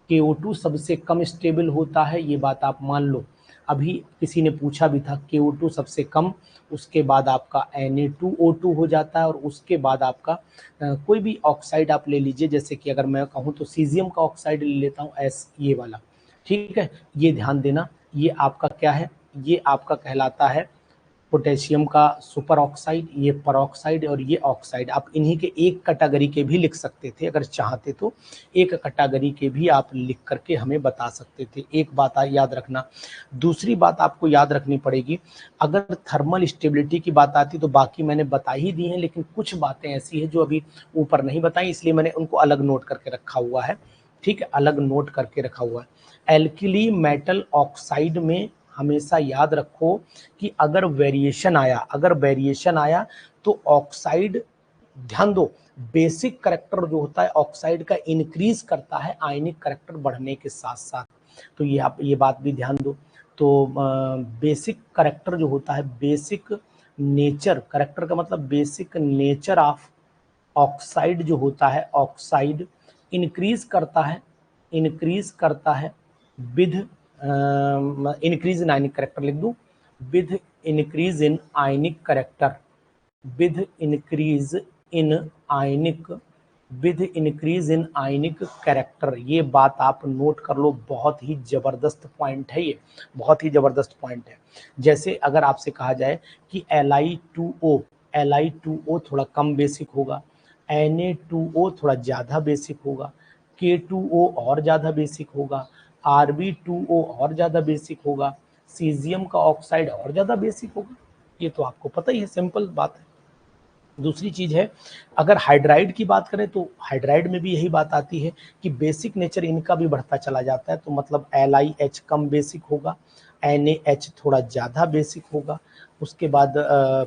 KO2 सबसे कम स्टेबल होता है, ये बात आप मान लो। अभी किसी ने पूछा भी था, KO2 सबसे कम, उसके बाद आपका Na2O2 हो जाता है और उसके बाद आपका कोई भी ऑक्साइड आप ले लीजिए, जैसे कि अगर मैं कहूँ तो सीजियम का ऑक्साइड ले लेता हूँ, ये वाला, ठीक है। ये ध्यान देना, ये आपका क्या है, ये आपका कहलाता है पोटेशियम का सुपर ऑक्साइड, ये परऑक्साइड और ये ऑक्साइड। आप इन्हीं के एक कैटेगरी के भी लिख सकते थे, अगर चाहते तो एक कैटेगरी के भी आप लिख करके हमें बता सकते थे। एक बात याद रखना। दूसरी बात आपको याद रखनी पड़ेगी, अगर थर्मल स्टेबिलिटी की बात आती तो बाकी मैंने बता ही दी है, लेकिन कुछ बातें ऐसी हैं जो अभी ऊपर नहीं बताई, इसलिए मैंने उनको अलग नोट करके रखा हुआ है, ठीक है, अलग नोट करके रखा हुआ है। एल्किली मेटल ऑक्साइड में हमेशा याद रखो कि अगर वेरिएशन आया तो ऑक्साइड, ध्यान दो, बेसिक करैक्टर जो होता है ऑक्साइड का इंक्रीज करता है आयनिक करैक्टर बढ़ने के साथ साथ, तो ये आप ये बात भी ध्यान दो। तो बेसिक करैक्टर जो होता है, बेसिक नेचर, करैक्टर का मतलब बेसिक नेचर ऑफ ऑक्साइड जो होता है, ऑक्साइड इंक्रीज करता है with increase in ionic character, लिख दूं, with increase in ionic character, with increase in ionic, with increase in ionic character. ये बात आप नोट कर लो, बहुत ही जबरदस्त पॉइंट है, ये बहुत ही जबरदस्त पॉइंट है। जैसे अगर आपसे कहा जाए कि Li2O थोड़ा कम बेसिक होगा, Na2O थोड़ा ज़्यादा बेसिक होगा, K2O और ज़्यादा बेसिक होगा, Rb2O और ज़्यादा बेसिक होगा, सीजियम का ऑक्साइड और ज़्यादा बेसिक होगा, ये तो आपको पता ही है, सिंपल बात है। दूसरी चीज़ है, अगर हाइड्राइड की बात करें तो हाइड्राइड में भी यही बात आती है कि बेसिक नेचर इनका भी बढ़ता चला जाता है, तो मतलब LiH कम बेसिक होगा, NaH थोड़ा ज़्यादा बेसिक होगा, उसके बाद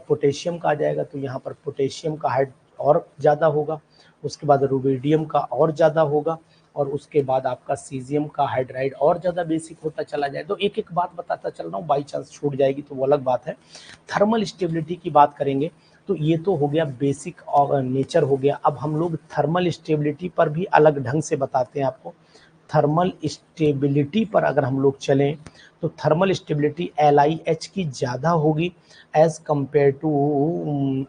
पोटेशियम का आ जाएगा तो यहाँ पर पोटेशियम का हाइड और ज़्यादा होगा, उसके बाद रुबिडियम का और ज़्यादा होगा, और उसके बाद आपका सीजियम का हाइड्राइड और ज़्यादा बेसिक होता चला जाए। तो एक एक बात बताता चल रहा हूँ, बाई चांस छूट जाएगी तो वो अलग बात है। थर्मल स्टेबिलिटी की बात करेंगे तो ये तो हो गया बेसिक नेचर हो गया। अब हम लोग थर्मल स्टेबिलिटी पर भी अलग ढंग से बताते हैं आपको। थर्मल स्टेबिलिटी पर अगर हम लोग चलें तो थर्मल स्टेबिलिटी LiH की ज़्यादा होगी एज कंपेयर टू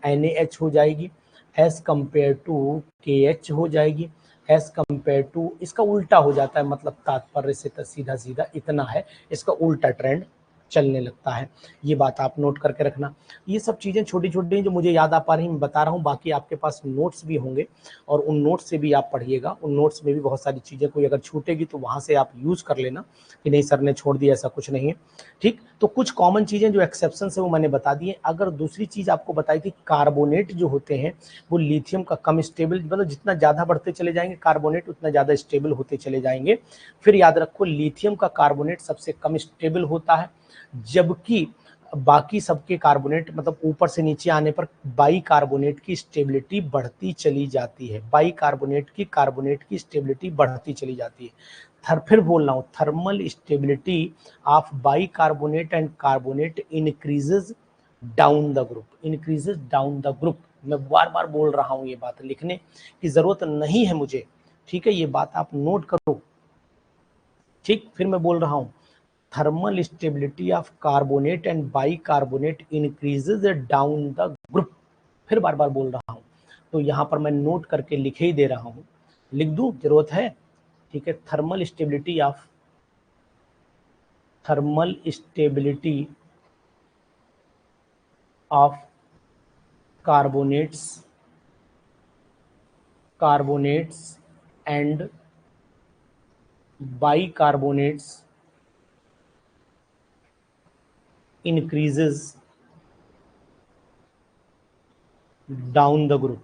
NaH हो जाएगी, एज कंपेयर टू KH हो जाएगी, एज कंपेयर टू, इसका उल्टा हो जाता है, मतलब तात्पर्य से तो सीधा सीधा इतना है, इसका उल्टा ट्रेंड चलने लगता है। ये बात आप नोट करके रखना। ये सब चीज़ें छोटी छोटी जो मुझे याद आ पा रही मैं बता रहा हूँ, बाकी आपके पास नोट्स भी होंगे और उन नोट्स से भी आप पढ़िएगा, उन नोट्स में भी बहुत सारी चीज़ें कोई अगर छूटेगी तो वहाँ से आप यूज़ कर लेना कि नहीं सर ने छोड़ दिया, ऐसा कुछ नहीं है, ठीक। तो कुछ कॉमन चीज़ें जो एक्सेप्शन है वो मैंने बता दी है। अगर दूसरी चीज़ आपको बताई थी, कार्बोनेट जो होते हैं वो लिथियम का कम स्टेबल, मतलब जितना ज़्यादा बढ़ते चले जाएंगे कार्बोनेट उतना ज़्यादा स्टेबल होते चले जाएंगे। फिर याद रखो लिथियम का कार्बोनेट सबसे कम स्टेबल होता है, जबकि बाकी सबके कार्बोनेट मतलब ऊपर से नीचे आने पर बाई कार्बोनेट की स्टेबिलिटी बढ़ती चली जाती है, बाई कार्बोनेट की स्टेबिलिटी बढ़ती चली जाती है। फिर बोल रहा हूँ, thermal stability of by carbonate and carbonate increases down the group. मैं बार बार बोल रहा हूँ, ये बात लिखने की जरूरत नहीं है मुझे, ठीक है, ये बात आप नोट करो, ठीक। फिर मैं बोल रहा हूँ, thermal stability of carbonate and by carbonate increases down the group. फिर बार बार बोल रहा हूँ, तो यहाँ पर मैं नोट करके लिखे ही दे रहा हूँ, लिख दूं, जरूरत है, ठीक है। Thermal stability of carbonates and bicarbonates increases down the group।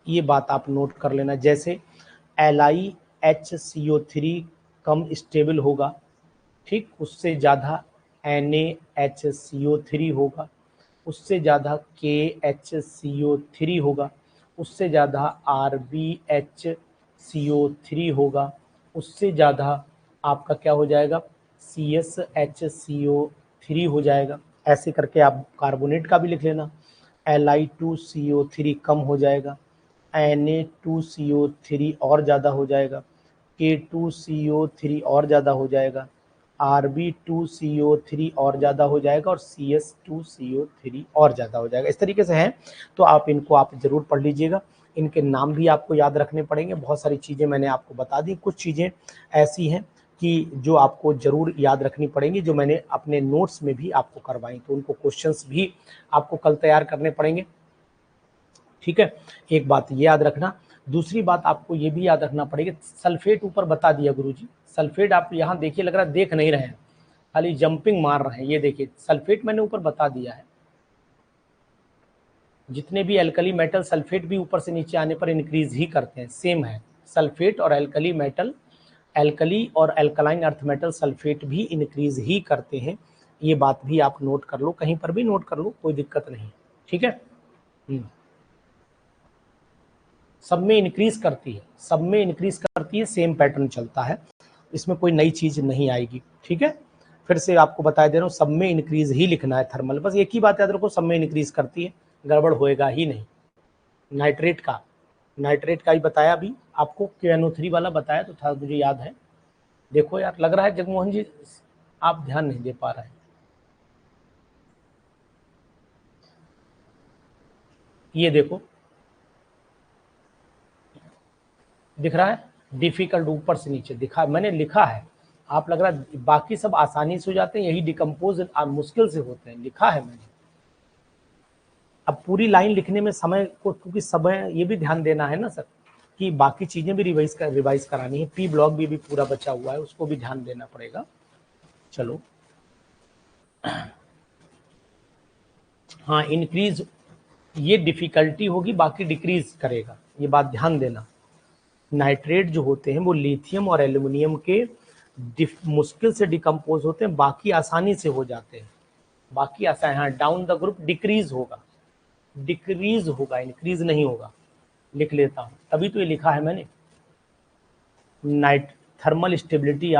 ये बात आप नोट कर लेना। जैसे LiHCO3 कम स्टेबल होगा, ठीक, उससे ज़्यादा NaHCO3 होगा, उससे ज़्यादा KHCO3 होगा, उससे ज़्यादा RbHCO3 होगा, उससे ज़्यादा आपका क्या हो जाएगा, CSHCO3 हो जाएगा। ऐसे करके आप कार्बोनेट का भी लिख लेना। Li2CO3 कम हो जाएगा, Na2CO3 और ज़्यादा हो जाएगा, K2CO3 और ज़्यादा हो जाएगा, Rb2CO3 और ज़्यादा हो जाएगा और CS2CO3 और ज़्यादा हो जाएगा। इस तरीके से हैं, तो आप इनको आप ज़रूर पढ़ लीजिएगा। इनके नाम भी आपको याद रखने पड़ेंगे। बहुत सारी चीज़ें मैंने आपको बता दी, कुछ चीज़ें ऐसी हैं कि जो आपको ज़रूर याद रखनी पड़ेंगी, जो मैंने अपने नोट्स में भी आपको करवाई, तो उनको क्वेश्चंस भी आपको कल तैयार करने पड़ेंगे, ठीक है। एक बात ये याद रखना। दूसरी बात आपको ये भी याद रखना पड़ेगा, सल्फेट ऊपर बता दिया गुरुजी, सल्फेट आप यहाँ देखिए, लग रहा है देख नहीं रहे हैं, खाली जंपिंग मार रहे हैं। ये देखिए सल्फेट मैंने ऊपर बता दिया है। जितने भी एल्कली मेटल सल्फेट भी ऊपर से नीचे आने पर इंक्रीज ही करते हैं, सेम है। सल्फेट और एल्कली मेटल, एल्कली और एल्कलाइन अर्थ मेटल सल्फेट भी इंक्रीज ही करते हैं। ये बात भी आप नोट कर लो, कहीं पर भी नोट कर लो, कोई दिक्कत नहीं, ठीक है। सब में इंक्रीज करती है, सब में इंक्रीज करती है, सेम पैटर्न चलता है, इसमें कोई नई चीज नहीं आएगी, ठीक है। फिर से आपको बता दे रहा हूँ, सब में इंक्रीज ही लिखना है थर्मल, बस एक ही बात याद रखो, सब में इंक्रीज करती है, गड़बड़ होएगा ही नहीं। नाइट्रेट का ही बताया अभी आपको, KNO3 वाला बताया तो था, मुझे याद है। देखो यार, लग रहा है जगमोहन जी आप ध्यान नहीं दे पा रहे हैं। ये देखो दिख रहा है, डिफिकल्ट ऊपर से नीचे दिखा, मैंने लिखा है, आप लग रहा है बाकी सब आसानी से हो जाते हैं, यही डिकम्पोज मुश्किल से होते हैं, लिखा है मैंने। अब पूरी लाइन लिखने में समय को, क्योंकि समय ये भी ध्यान देना है ना सर, कि बाकी चीजें भी रिवाइज करानी है, पी ब्लॉक भी पूरा बचा हुआ है, उसको भी ध्यान देना पड़ेगा। चलो, हाँ, इंक्रीज ये डिफिकल्टी होगी, बाकी डिक्रीज करेगा, ये बात ध्यान देना। नाइट्रेट जो होते हैं वो लिथियम और एल्यूमिनियम के मुश्किल से डिकम्पोज होते हैं, बाकी आसानी से हो जाते हैं, बाकी आसान। हाँ, डाउन द ग्रुप डिक्रीज होगा, इंक्रीज नहीं होगा। लिख लेता हूं, तभी तो ये लिखा है मैंने, thermal stability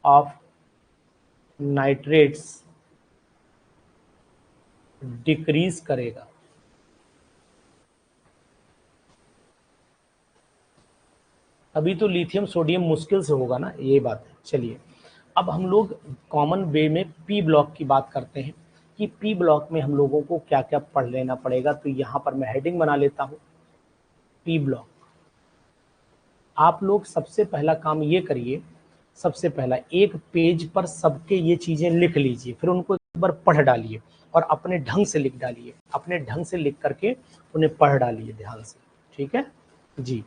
of nitrates decrease करेगा। अभी तो लिथियम सोडियम मुश्किल से होगा ना, ये बात है। चलिए, अब हम लोग कॉमन वे में पी ब्लॉक की बात करते हैं कि पी ब्लॉक में हम लोगों को क्या क्या पढ़ लेना पड़ेगा। तो यहाँ पर मैं हेडिंग बना लेता हूँ, पी ब्लॉक। आप लोग सबसे पहला काम ये करिए, सबसे पहला एक पेज पर सबके ये चीज़ें लिख लीजिए, फिर उनको एक बार पढ़ डालिए और अपने ढंग से लिख डालिए, अपने ढंग से लिख करके उन्हें पढ़ डालिए ध्यान से, ठीक है जी।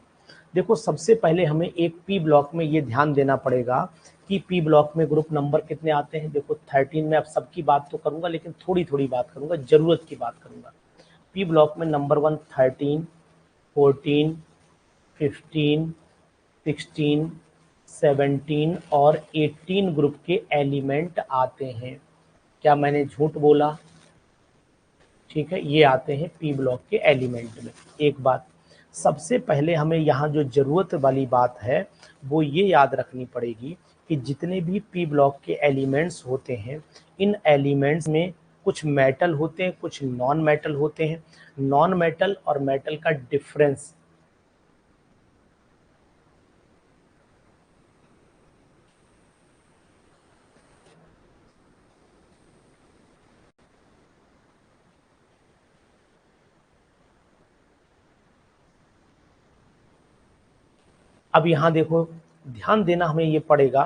देखो, सबसे पहले हमें एक पी ब्लॉक में ये ध्यान देना पड़ेगा कि पी ब्लॉक में ग्रुप नंबर कितने आते हैं। देखो 13 में अब सबकी बात तो करूंगा, लेकिन थोड़ी थोड़ी बात करूंगा, जरूरत की बात करूंगा। पी ब्लॉक में नंबर 1 13, 14, 15, 16, 17 और 18 ग्रुप के एलिमेंट आते हैं। क्या मैंने झूठ बोला? ठीक है, ये आते हैं पी ब्लॉक के एलिमेंट में। एक बात सबसे पहले हमें यहाँ जो जरूरत वाली बात है वो ये याद रखनी पड़ेगी कि जितने भी पी ब्लॉक के एलिमेंट्स होते हैं, इन एलिमेंट्स में कुछ मेटल होते हैं, कुछ नॉन मेटल होते हैं। नॉन मेटल और मेटल का डिफरेंस अब यहाँ देखो, ध्यान देना हमें ये पड़ेगा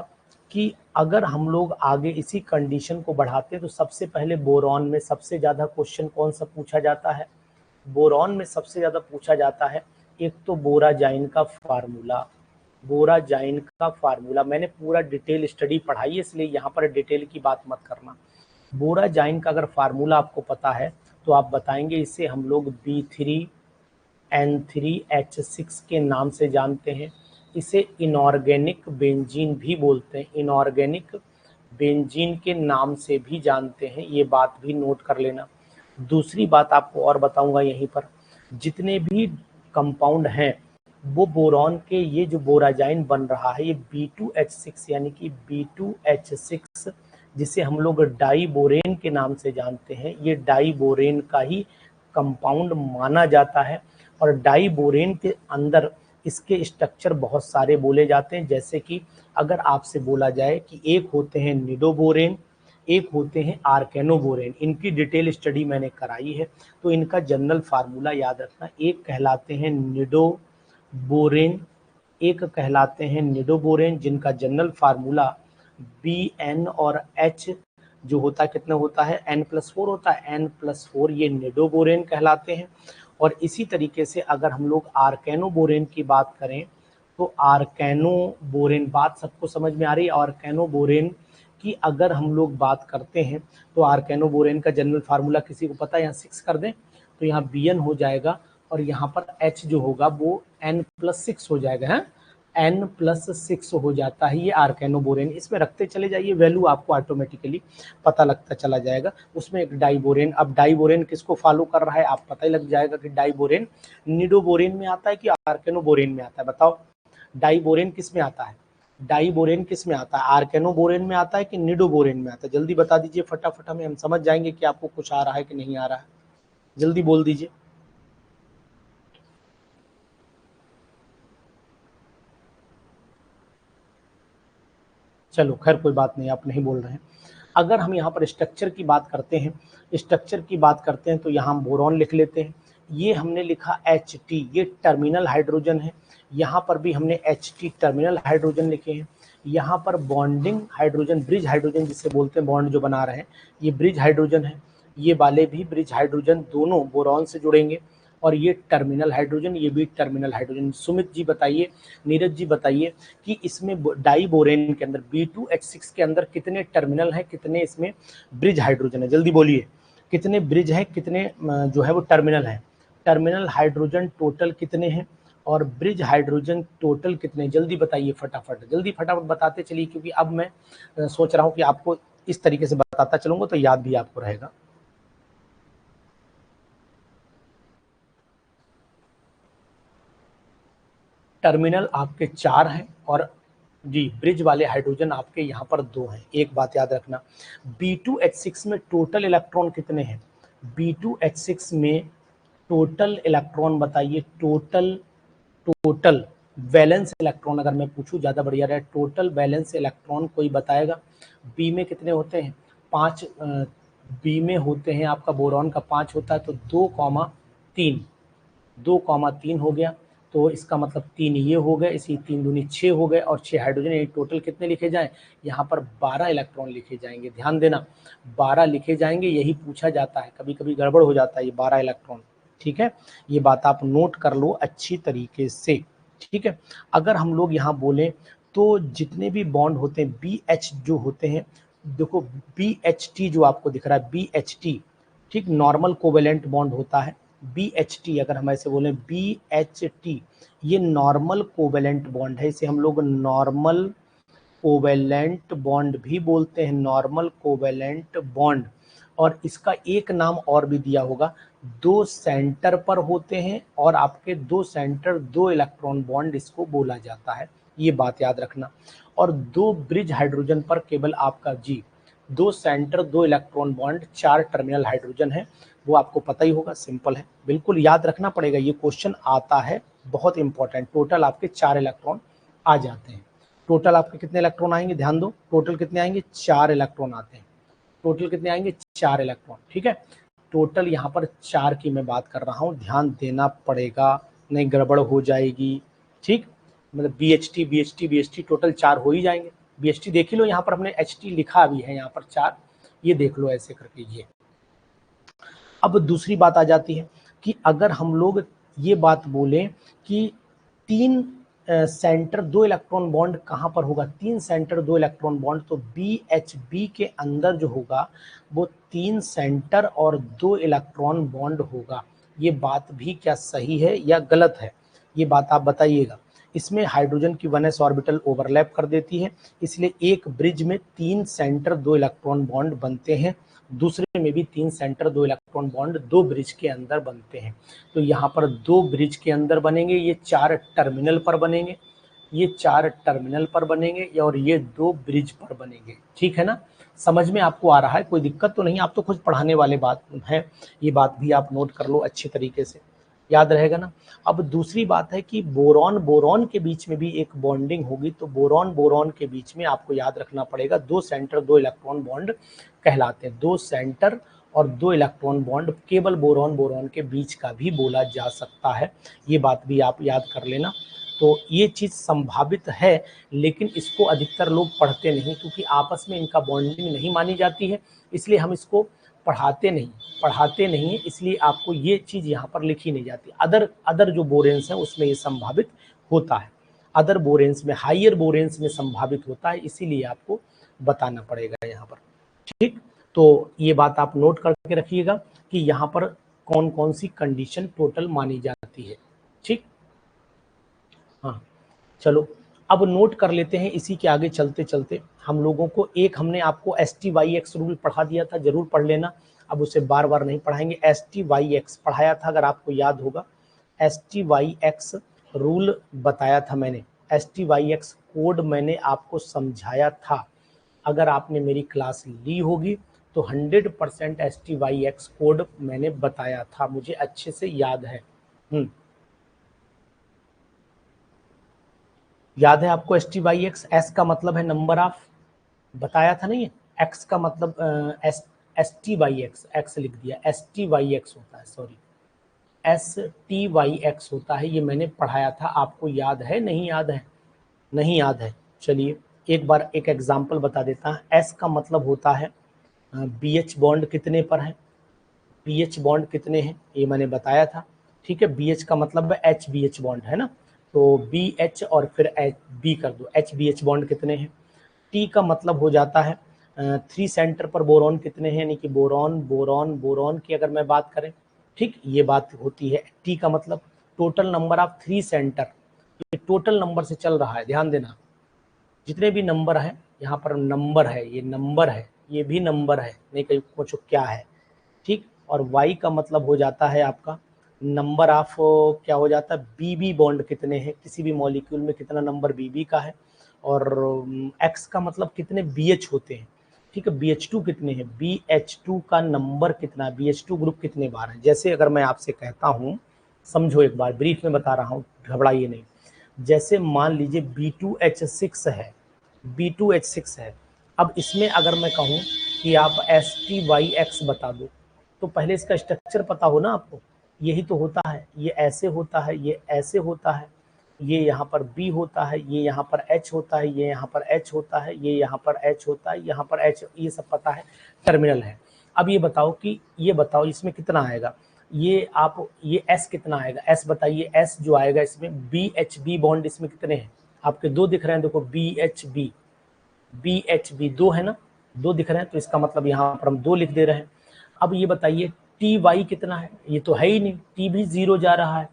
कि अगर हम लोग आगे इसी कंडीशन को बढ़ाते हैं तो सबसे पहले बोरॉन में सबसे ज़्यादा क्वेश्चन कौन सा पूछा जाता है? बोरॉन में सबसे ज़्यादा पूछा जाता है एक तो बोराजाइन का फार्मूला। बोराजाइन का फार्मूला मैंने पूरा डिटेल स्टडी पढ़ाई है, इसलिए यहाँ पर डिटेल की बात मत करना। बोराजाइन का अगर फार्मूला आपको पता है तो आप बताएंगे इसे हम लोग B3N3H6 के नाम से जानते हैं। इसे इनऑर्गेनिक बेंजीन भी बोलते हैं, इनऑर्गेनिक बेंजीन के नाम से भी जानते हैं, ये बात भी नोट कर लेना। दूसरी बात आपको और बताऊंगा यहीं पर, जितने भी कंपाउंड हैं वो बोरॉन के, ये जो बोराजाइन बन रहा है ये B2H6 यानी कि B2H6 जिसे हम लोग डाइबोरेन के नाम से जानते हैं, ये डाइबोरेन का ही कंपाउंड माना जाता है। और डाइबोरेन के अंदर इसके स्ट्रक्चर बहुत सारे बोले जाते हैं, जैसे कि अगर आपसे बोला जाए कि एक होते हैं निडोबोरेन, एक होते हैं आर्केनोबोरेन, इनकी डिटेल स्टडी मैंने कराई है, तो इनका जनरल फार्मूला याद रखना। एक कहलाते हैं निडोबोरेन, एक कहलाते हैं निडोबोरेन जिनका जनरल फार्मूला Bn और H जो होता है कितना होता है, N+4 होता है, N+4 ये निडोबोरेन कहलाते हैं। और इसी तरीके से अगर हम लोग आर्केनोबोरेन की बात करें तो आर्केनोबोरेन, बात सबको समझ में आ रही है? आर्केनोबोरेन की अगर हम लोग बात करते हैं तो आर्केनोबोरेन का जनरल फार्मूला किसी को पता है? यहाँ 6 कर दें तो यहाँ Bn हो जाएगा और यहाँ पर H जो होगा वो N+6 हो जाएगा, है N+6 हो जाता है ये आर्केनोबोरेन। इसमें रखते चले जाइए वैल्यू, आपको ऑटोमेटिकली पता लगता चला जाएगा। उसमें एक डाइबोरेन, अब डाइबोरेन किसको फॉलो कर रहा है आप पता ही लग जाएगा कि डाइबोरेन निडोबोरेन में आता है कि आर्केनोबोरेन में आता है। बताओ डाइबोरेन किस में आता है? डाइबोरेन किस में आता है? आर्केनोबोरेन में आता है कि निडोबोरेन में आता है? जल्दी बता दीजिए फटाफट, हमें हम समझ जाएंगे कि आपको कुछ आ रहा है कि नहीं आ रहा है। जल्दी बोल दीजिए। चलो खैर कोई बात नहीं, आप नहीं बोल रहे हैं। अगर हम यहाँ पर स्ट्रक्चर की बात करते हैं, स्ट्रक्चर की बात करते हैं तो यहाँ हम बोरॉन लिख लेते हैं। ये हमने लिखा Ht, ये टर्मिनल हाइड्रोजन है। यहाँ पर भी हमने Ht टर्मिनल हाइड्रोजन लिखे हैं। यहाँ पर बॉन्डिंग हाइड्रोजन, ब्रिज हाइड्रोजन जिसे बोलते हैं, बॉन्ड जो बना रहे हैं ये ब्रिज हाइड्रोजन है। ये वाले भी ब्रिज हाइड्रोजन दोनों बोरॉन से जुड़ेंगे। और ये टर्मिनल हाइड्रोजन, ये भी टर्मिनल हाइड्रोजन। सुमित जी बताइए, नीरज जी बताइए कि इसमें डाइबोरेन के अंदर B2H6 के अंदर कितने टर्मिनल हैं, कितने इसमें ब्रिज हाइड्रोजन है? जल्दी बोलिए, कितने ब्रिज हैं, कितने जो है वो टर्मिनल है? टर्मिनल हाइड्रोजन टोटल कितने हैं और ब्रिज हाइड्रोजन टोटल कितने? जल्दी बताइए फटाफट, जल्दी फटाफट बताते चलिए, क्योंकि अब मैं सोच रहा हूँ कि आपको इस तरीके से बताता चलूंगा तो याद भी आपको रहेगा। टर्मिनल आपके 4 हैं और जी ब्रिज वाले हाइड्रोजन आपके यहाँ पर 2 हैं। एक बात याद रखना, B2H6 में टोटल इलेक्ट्रॉन कितने हैं? B2H6 में टोटल इलेक्ट्रॉन बताइए, टोटल टोटल वैलेंस इलेक्ट्रॉन अगर मैं पूछूं ज़्यादा बढ़िया रहे, टोटल वैलेंस इलेक्ट्रॉन कोई बताएगा? बी में कितने होते हैं? 5। बी में होते हैं, आपका बोरॉन का 5 होता है, तो 2,3, 2,3 हो गया। तो इसका मतलब 3 ये हो गए, इसी 3 दूनी 6 हो गए और 6 हाइड्रोजन, ये टोटल कितने लिखे जाएं? यहाँ पर 12 इलेक्ट्रॉन लिखे जाएंगे। ध्यान देना 12 लिखे जाएंगे, यही पूछा जाता है, कभी कभी गड़बड़ हो जाता है ये 12 इलेक्ट्रॉन। ठीक है, ये बात आप नोट कर लो अच्छी तरीके से। ठीक है, अगर हम लोग यहाँ बोलें तो जितने भी बॉन्ड होते हैं BH जो होते हैं, देखो BHT जो आपको दिख रहा है BHT, ठीक, नॉर्मल कोवेलेंट बॉन्ड होता है, BHT, अगर हम ऐसे बोलें BHT, ये नॉर्मल कोवेलेंट बॉन्ड है, इसे हम लोग नॉर्मल कोवेलेंट बॉन्ड भी बोलते हैं, नॉर्मल कोवेलेंट बॉन्ड। और इसका एक नाम और भी दिया होगा, दो सेंटर पर होते हैं और आपके दो सेंटर दो इलेक्ट्रॉन बॉन्ड इसको बोला जाता है, ये बात याद रखना। और दो ब्रिज हाइड्रोजन पर केवल आपका जी, दो सेंटर दो इलेक्ट्रॉन बॉन्ड, चार टर्मिनल हाइड्रोजन है, वो आपको पता ही होगा, सिंपल है, बिल्कुल याद रखना पड़ेगा, ये क्वेश्चन आता है, बहुत इंपॉर्टेंट। टोटल आपके 4 इलेक्ट्रॉन आ जाते हैं। टोटल आपके कितने इलेक्ट्रॉन आएंगे, ध्यान दो, टोटल कितने आएंगे, 4 इलेक्ट्रॉन आते हैं। टोटल कितने आएंगे, 4 इलेक्ट्रॉन, ठीक है। टोटल यहाँ पर 4 की मैं बात कर रहा हूँ, ध्यान देना पड़ेगा, नहीं गड़बड़ हो जाएगी, ठीक। मतलब BHT टोटल 4 हो ही जाएंगे। BHT देख ही लो, यहाँ पर हमने HT लिखा भी है यहाँ पर 4, ये देख लो ऐसे करके ये। अब दूसरी बात आ जाती है कि अगर हम लोग ये बात बोलें कि 3 सेंटर 2 इलेक्ट्रॉन बॉन्ड कहाँ पर होगा, 3 सेंटर 2 इलेक्ट्रॉन बॉन्ड, तो BHB के अंदर जो होगा वो 3 सेंटर और 2 इलेक्ट्रॉन बॉन्ड होगा। ये बात भी क्या सही है या गलत है, ये बात आप बताइएगा। इसमें हाइड्रोजन की 1s ऑर्बिटल ओवरलैप कर देती है, इसलिए एक ब्रिज में 3 सेंटर 2 इलेक्ट्रॉन बॉन्ड बनते हैं, दूसरे में भी 3 सेंटर 2 इलेक्ट्रॉन बॉन्ड 2 ब्रिज के अंदर बनते हैं। तो यहाँ पर 2 ब्रिज के अंदर बनेंगे, ये 4 टर्मिनल पर बनेंगे, ये 4 टर्मिनल पर बनेंगे और ये 2 ब्रिज पर बनेंगे, ठीक है ना। समझ में आपको आ रहा है, कोई दिक्कत तो नहीं, आप तो खुद पढ़ाने वाले बात है, ये बात भी आप नोट कर लो अच्छी तरीके से, याद रहेगा ना। अब दूसरी बात है कि बोरॉन बोरॉन के बीच में भी एक बॉन्डिंग होगी, तो बोरॉन बोरॉन के बीच में आपको याद रखना पड़ेगा, 2 सेंटर 2 इलेक्ट्रॉन बॉन्ड कहलाते हैं, 2 सेंटर और 2 इलेक्ट्रॉन बॉन्ड केवल बोरॉन बोरॉन के बीच का भी बोला जा सकता है, ये बात भी आप याद कर लेना। तो ये चीज़ संभावित है, लेकिन इसको अधिकतर लोग पढ़ते नहीं, क्योंकि आपस में इनका बॉन्डिंग नहीं मानी जाती है, इसलिए हम इसको पढ़ाते नहीं है, इसलिए आपको ये चीज़ यहाँ पर लिखी नहीं जाती। अदर जो बोरेंस हैं उसमें ये संभावित होता है, अदर बोरेंस में, हाइयर बोरेंस में संभावित होता है, इसीलिए आपको बताना पड़ेगा यहाँ पर, ठीक। तो ये बात आप नोट करके रखिएगा कि यहाँ पर कौन कौन सी कंडीशन टोटल मानी जाती है, ठीक। हाँ चलो, अब नोट कर लेते हैं, इसी के आगे चलते चलते हम लोगों को एक, हमने आपको STYX रूल पढ़ा दिया था, जरूर पढ़ लेना, अब उसे बार बार नहीं पढ़ाएंगे। STYX पढ़ाया था, अगर आपको याद होगा, STYX रूल बताया था मैंने, STYX कोड मैंने आपको समझाया था, अगर आपने मेरी क्लास ली होगी तो 100% STYX कोड मैंने बताया था, मुझे अच्छे से याद है। याद है आपको STYX? S का मतलब है नंबर ऑफ, बताया था नहीं, X का मतलब STYX, X लिख दिया, STYX होता है, सॉरी STYX होता है, ये मैंने पढ़ाया था, आपको याद है, नहीं याद है, नहीं याद है, चलिए एक बार एक एग्जांपल बता देता हूँ। S का मतलब होता है BH बॉन्ड कितने पर है, BH बॉन्ड कितने हैं, ये मैंने बताया था, ठीक है। BH का मतलब है HBH बॉन्ड है ना, तो BH और फिर B कर दो, HBH बॉन्ड कितने हैं। T का मतलब हो जाता है 3 सेंटर पर बोरॉन कितने हैं, यानी कि बोरॉन बोरॉन बोरॉन की अगर मैं बात करें, ठीक, ये बात होती है। T का मतलब टोटल नंबर ऑफ 3 सेंटर, ये टोटल नंबर से चल रहा है, ध्यान देना, जितने भी नंबर हैं यहाँ पर नंबर है, ये नंबर है, ये भी नंबर है, नहीं कहीं पूछो क्या है, ठीक। और Y का मतलब हो जाता है आपका नंबर ऑफ, क्या हो जाता है, BB बॉन्ड कितने हैं, किसी भी मॉलिक्यूल में कितना नंबर BB का है, और X का मतलब कितने BH होते हैं, ठीक है। BH2 कितने हैं, BH2 का नंबर कितना, BH2 ग्रुप कितने बार है। जैसे अगर मैं आपसे कहता हूँ, समझो एक बार ब्रीफ में बता रहा हूँ, घबराइए नहीं, जैसे मान लीजिए B2H6 है, B2H6 है, अब इसमें अगर मैं कहूँ कि आप STYX बता दो, तो पहले इसका स्ट्रक्चर पता हो ना आपको, यही तो होता है, ये ऐसे होता है, ये ऐसे होता है, ये यहाँ पर B होता है, ये यहाँ पर H होता है, ये यहाँ पर H होता है, ये यहाँ पर H होता है, यहाँ पर H, ये सब पता है, टर्मिनल है। अब ये बताओ कि, ये बताओ इसमें कितना आएगा, ये आप, ये S कितना आएगा, S बताइए, S जो आएगा इसमें BHB बॉन्ड इसमें कितने हैं, आपके 2 दिख रहे हैं, देखो BHB 2 है ना, 2 दिख रहे हैं, तो इसका मतलब यहाँ पर हम 2 लिख दे रहे हैं। अब ये बताइए टी वाई कितना है, ये तो है ही नहीं, टी भी 0 जा रहा है,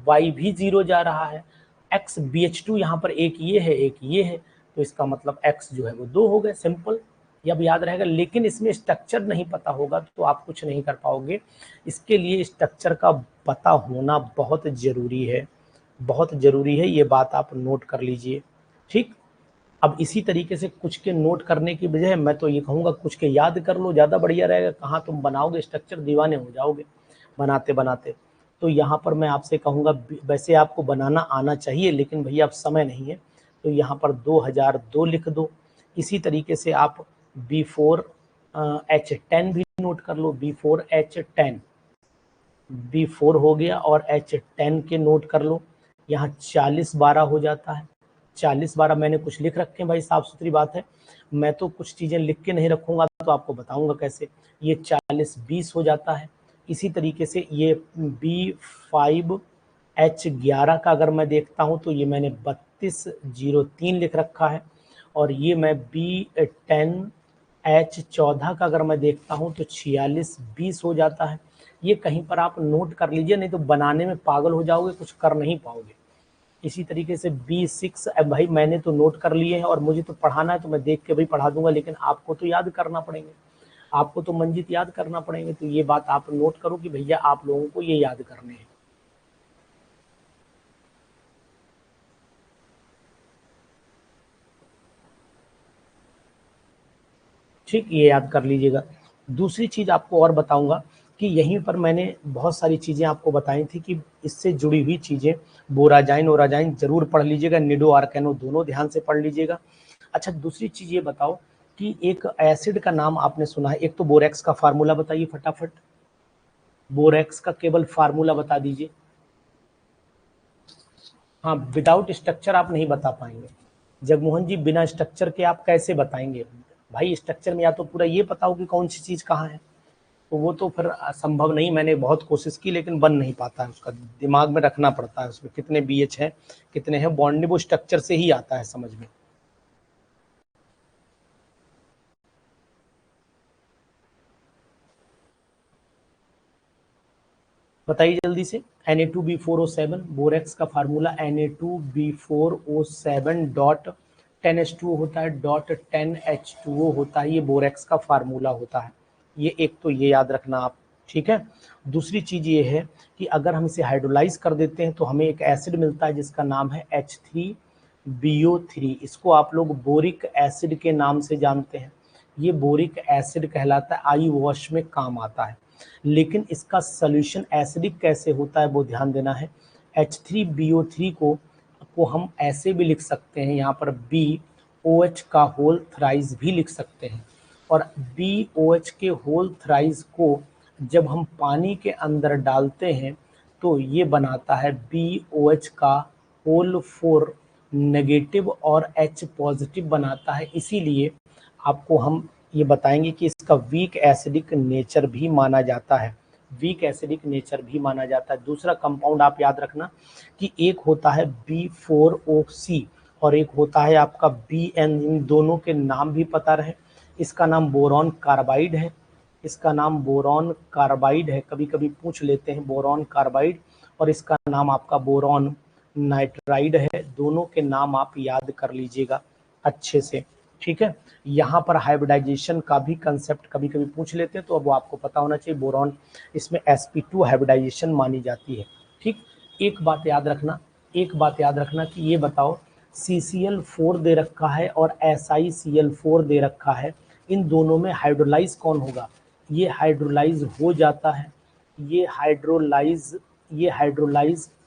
वाई भी 0 जा रहा है, एक्स BH2 यहाँ पर एक ये है एक ये है, तो इसका मतलब एक्स जो है वो 2 हो गए, सिंपल, ये अब याद रहेगा। लेकिन इसमें स्ट्रक्चर नहीं पता होगा तो आप कुछ नहीं कर पाओगे, इसके लिए स्ट्रक्चर का पता होना बहुत ज़रूरी है, बहुत ज़रूरी है, ये बात आप नोट कर लीजिए, ठीक। अब इसी तरीके से कुछ के नोट करने की बजाय मैं तो ये कहूँगा कुछ के याद कर लो, ज़्यादा बढ़िया रहेगा, कहाँ तुम बनाओगे स्ट्रक्चर, दीवाने हो जाओगे बनाते बनाते। तो यहाँ पर मैं आपसे कहूँगा वैसे आपको बनाना आना चाहिए, लेकिन भैया अब समय नहीं है, तो यहाँ पर 2002 लिख दो। इसी तरीके से आप B4H10 भी नोट कर लो, B4H10, B4 हो गया, और H10 के नोट कर लो, यहाँ 40-12 हो जाता है, 40-12 मैंने कुछ लिख रखे हैं भाई, साफ सुथरी बात है, मैं तो कुछ चीज़ें लिख के नहीं रखूँगा तो आपको बताऊँगा कैसे, ये 40-20 हो जाता है। इसी तरीके से ये B5H11 का अगर मैं देखता हूँ तो ये मैंने 3203 लिख रखा है, और ये मैं B10H14 का अगर मैं देखता हूँ तो 46-20 हो जाता है। ये कहीं पर आप नोट कर लीजिए, नहीं तो बनाने में पागल हो जाओगे, कुछ कर नहीं पाओगे। इसी तरीके से B6, भाई मैंने तो नोट कर लिए हैं और मुझे तो पढ़ाना है तो मैं देख के भी पढ़ा दूंगा, लेकिन आपको तो याद करना पड़ेंगे, आपको तो मंजित याद करना पड़ेंगे, तो ये बात आप नोट करो कि भैया आप लोगों को ये याद करने हैं। ठीक, ये याद कर लीजिएगा। दूसरी चीज़ आपको और बताऊंगा कि यहीं पर मैंने बहुत सारी चीज़ें आपको बताई थी कि इससे जुड़ी हुई चीज़ें, बोराजाइन ओराजाइन जरूर पढ़ लीजिएगा, निडो आर्केनो दोनों ध्यान से पढ़ लीजिएगा। अच्छा, दूसरी चीज़ ये बताओ कि एक एसिड का नाम आपने सुना है, एक तो बोरेक्स का फार्मूला बताइए फटाफट, बोरेक्स का केवल फार्मूला बता दीजिए। हाँ, विदाउट स्ट्रक्चर आप नहीं बता पाएंगे जगमोहन जी, बिना स्ट्रक्चर के आप कैसे बताएंगे भाई, स्ट्रक्चर में या तो पूरा ये पता हो कि कौन सी चीज़ कहाँ है, तो वो तो फिर संभव नहीं, मैंने बहुत कोशिश की लेकिन बन नहीं पाता है, उसका दिमाग में रखना पड़ता है, उसमें कितने BH हैं कितने हैं बॉन्ड, वो स्ट्रक्चर से ही आता है समझ में। बताइए जल्दी से, Na2B4O7, बोरेक्स का फार्मूला Na2B4O7 डॉट 10H2O होता है, डॉट 10H2O होता है, ये बोरेक्स का फार्मूला होता है, ये एक तो ये याद रखना आप, ठीक है। दूसरी चीज़ ये है कि अगर हम इसे हाइड्रोलाइज कर देते हैं तो हमें एक एसिड मिलता है जिसका नाम है H3BO3, इसको आप लोग बोरिक एसिड के नाम से जानते हैं, ये बोरिक एसिड कहलाता है, आई वॉश में काम आता है। लेकिन इसका सॉल्यूशन एसिडिक कैसे होता है वो ध्यान देना है। H3BO3 को हम ऐसे भी लिख सकते हैं, यहाँ पर BOH का होल थ्राइस भी लिख सकते हैं, और BOH के होल थ्राइस को जब हम पानी के अंदर डालते हैं तो ये बनाता है BOH का होल 4 नेगेटिव और H पॉजिटिव बनाता है, इसीलिए आपको हम ये बताएंगे कि इसका वीक एसिडिक नेचर भी माना जाता है, वीक एसिडिक नेचर भी माना जाता है। दूसरा कंपाउंड आप याद रखना कि एक होता है B4OC और एक होता है आपका BN, इन दोनों के नाम भी पता रहे, इसका नाम बोरॉन कार्बाइड है, इसका नाम बोरॉन कार्बाइड है, कभी कभी पूछ लेते हैं बोरॉन कार्बाइड, और इसका नाम आपका बोरॉन नाइट्राइड है, दोनों के नाम आप याद कर लीजिएगा अच्छे से, ठीक है। यहाँ पर हाइब्रिडाइजेशन का भी कंसेप्ट कभी कभी पूछ लेते हैं, तो अब वो आपको पता होना चाहिए, बोरॉन इसमें sp2 हाइब्रिडाइजेशन मानी जाती है, ठीक। एक बात याद रखना, एक बात याद रखना कि ये बताओ CCl4 दे रखा है और SiCl4 दे रखा है, इन दोनों में हाइड्रोलाइज कौन होगा, ये हाइड्रोलाइज हो जाता है, ये हाइड्रोलाइज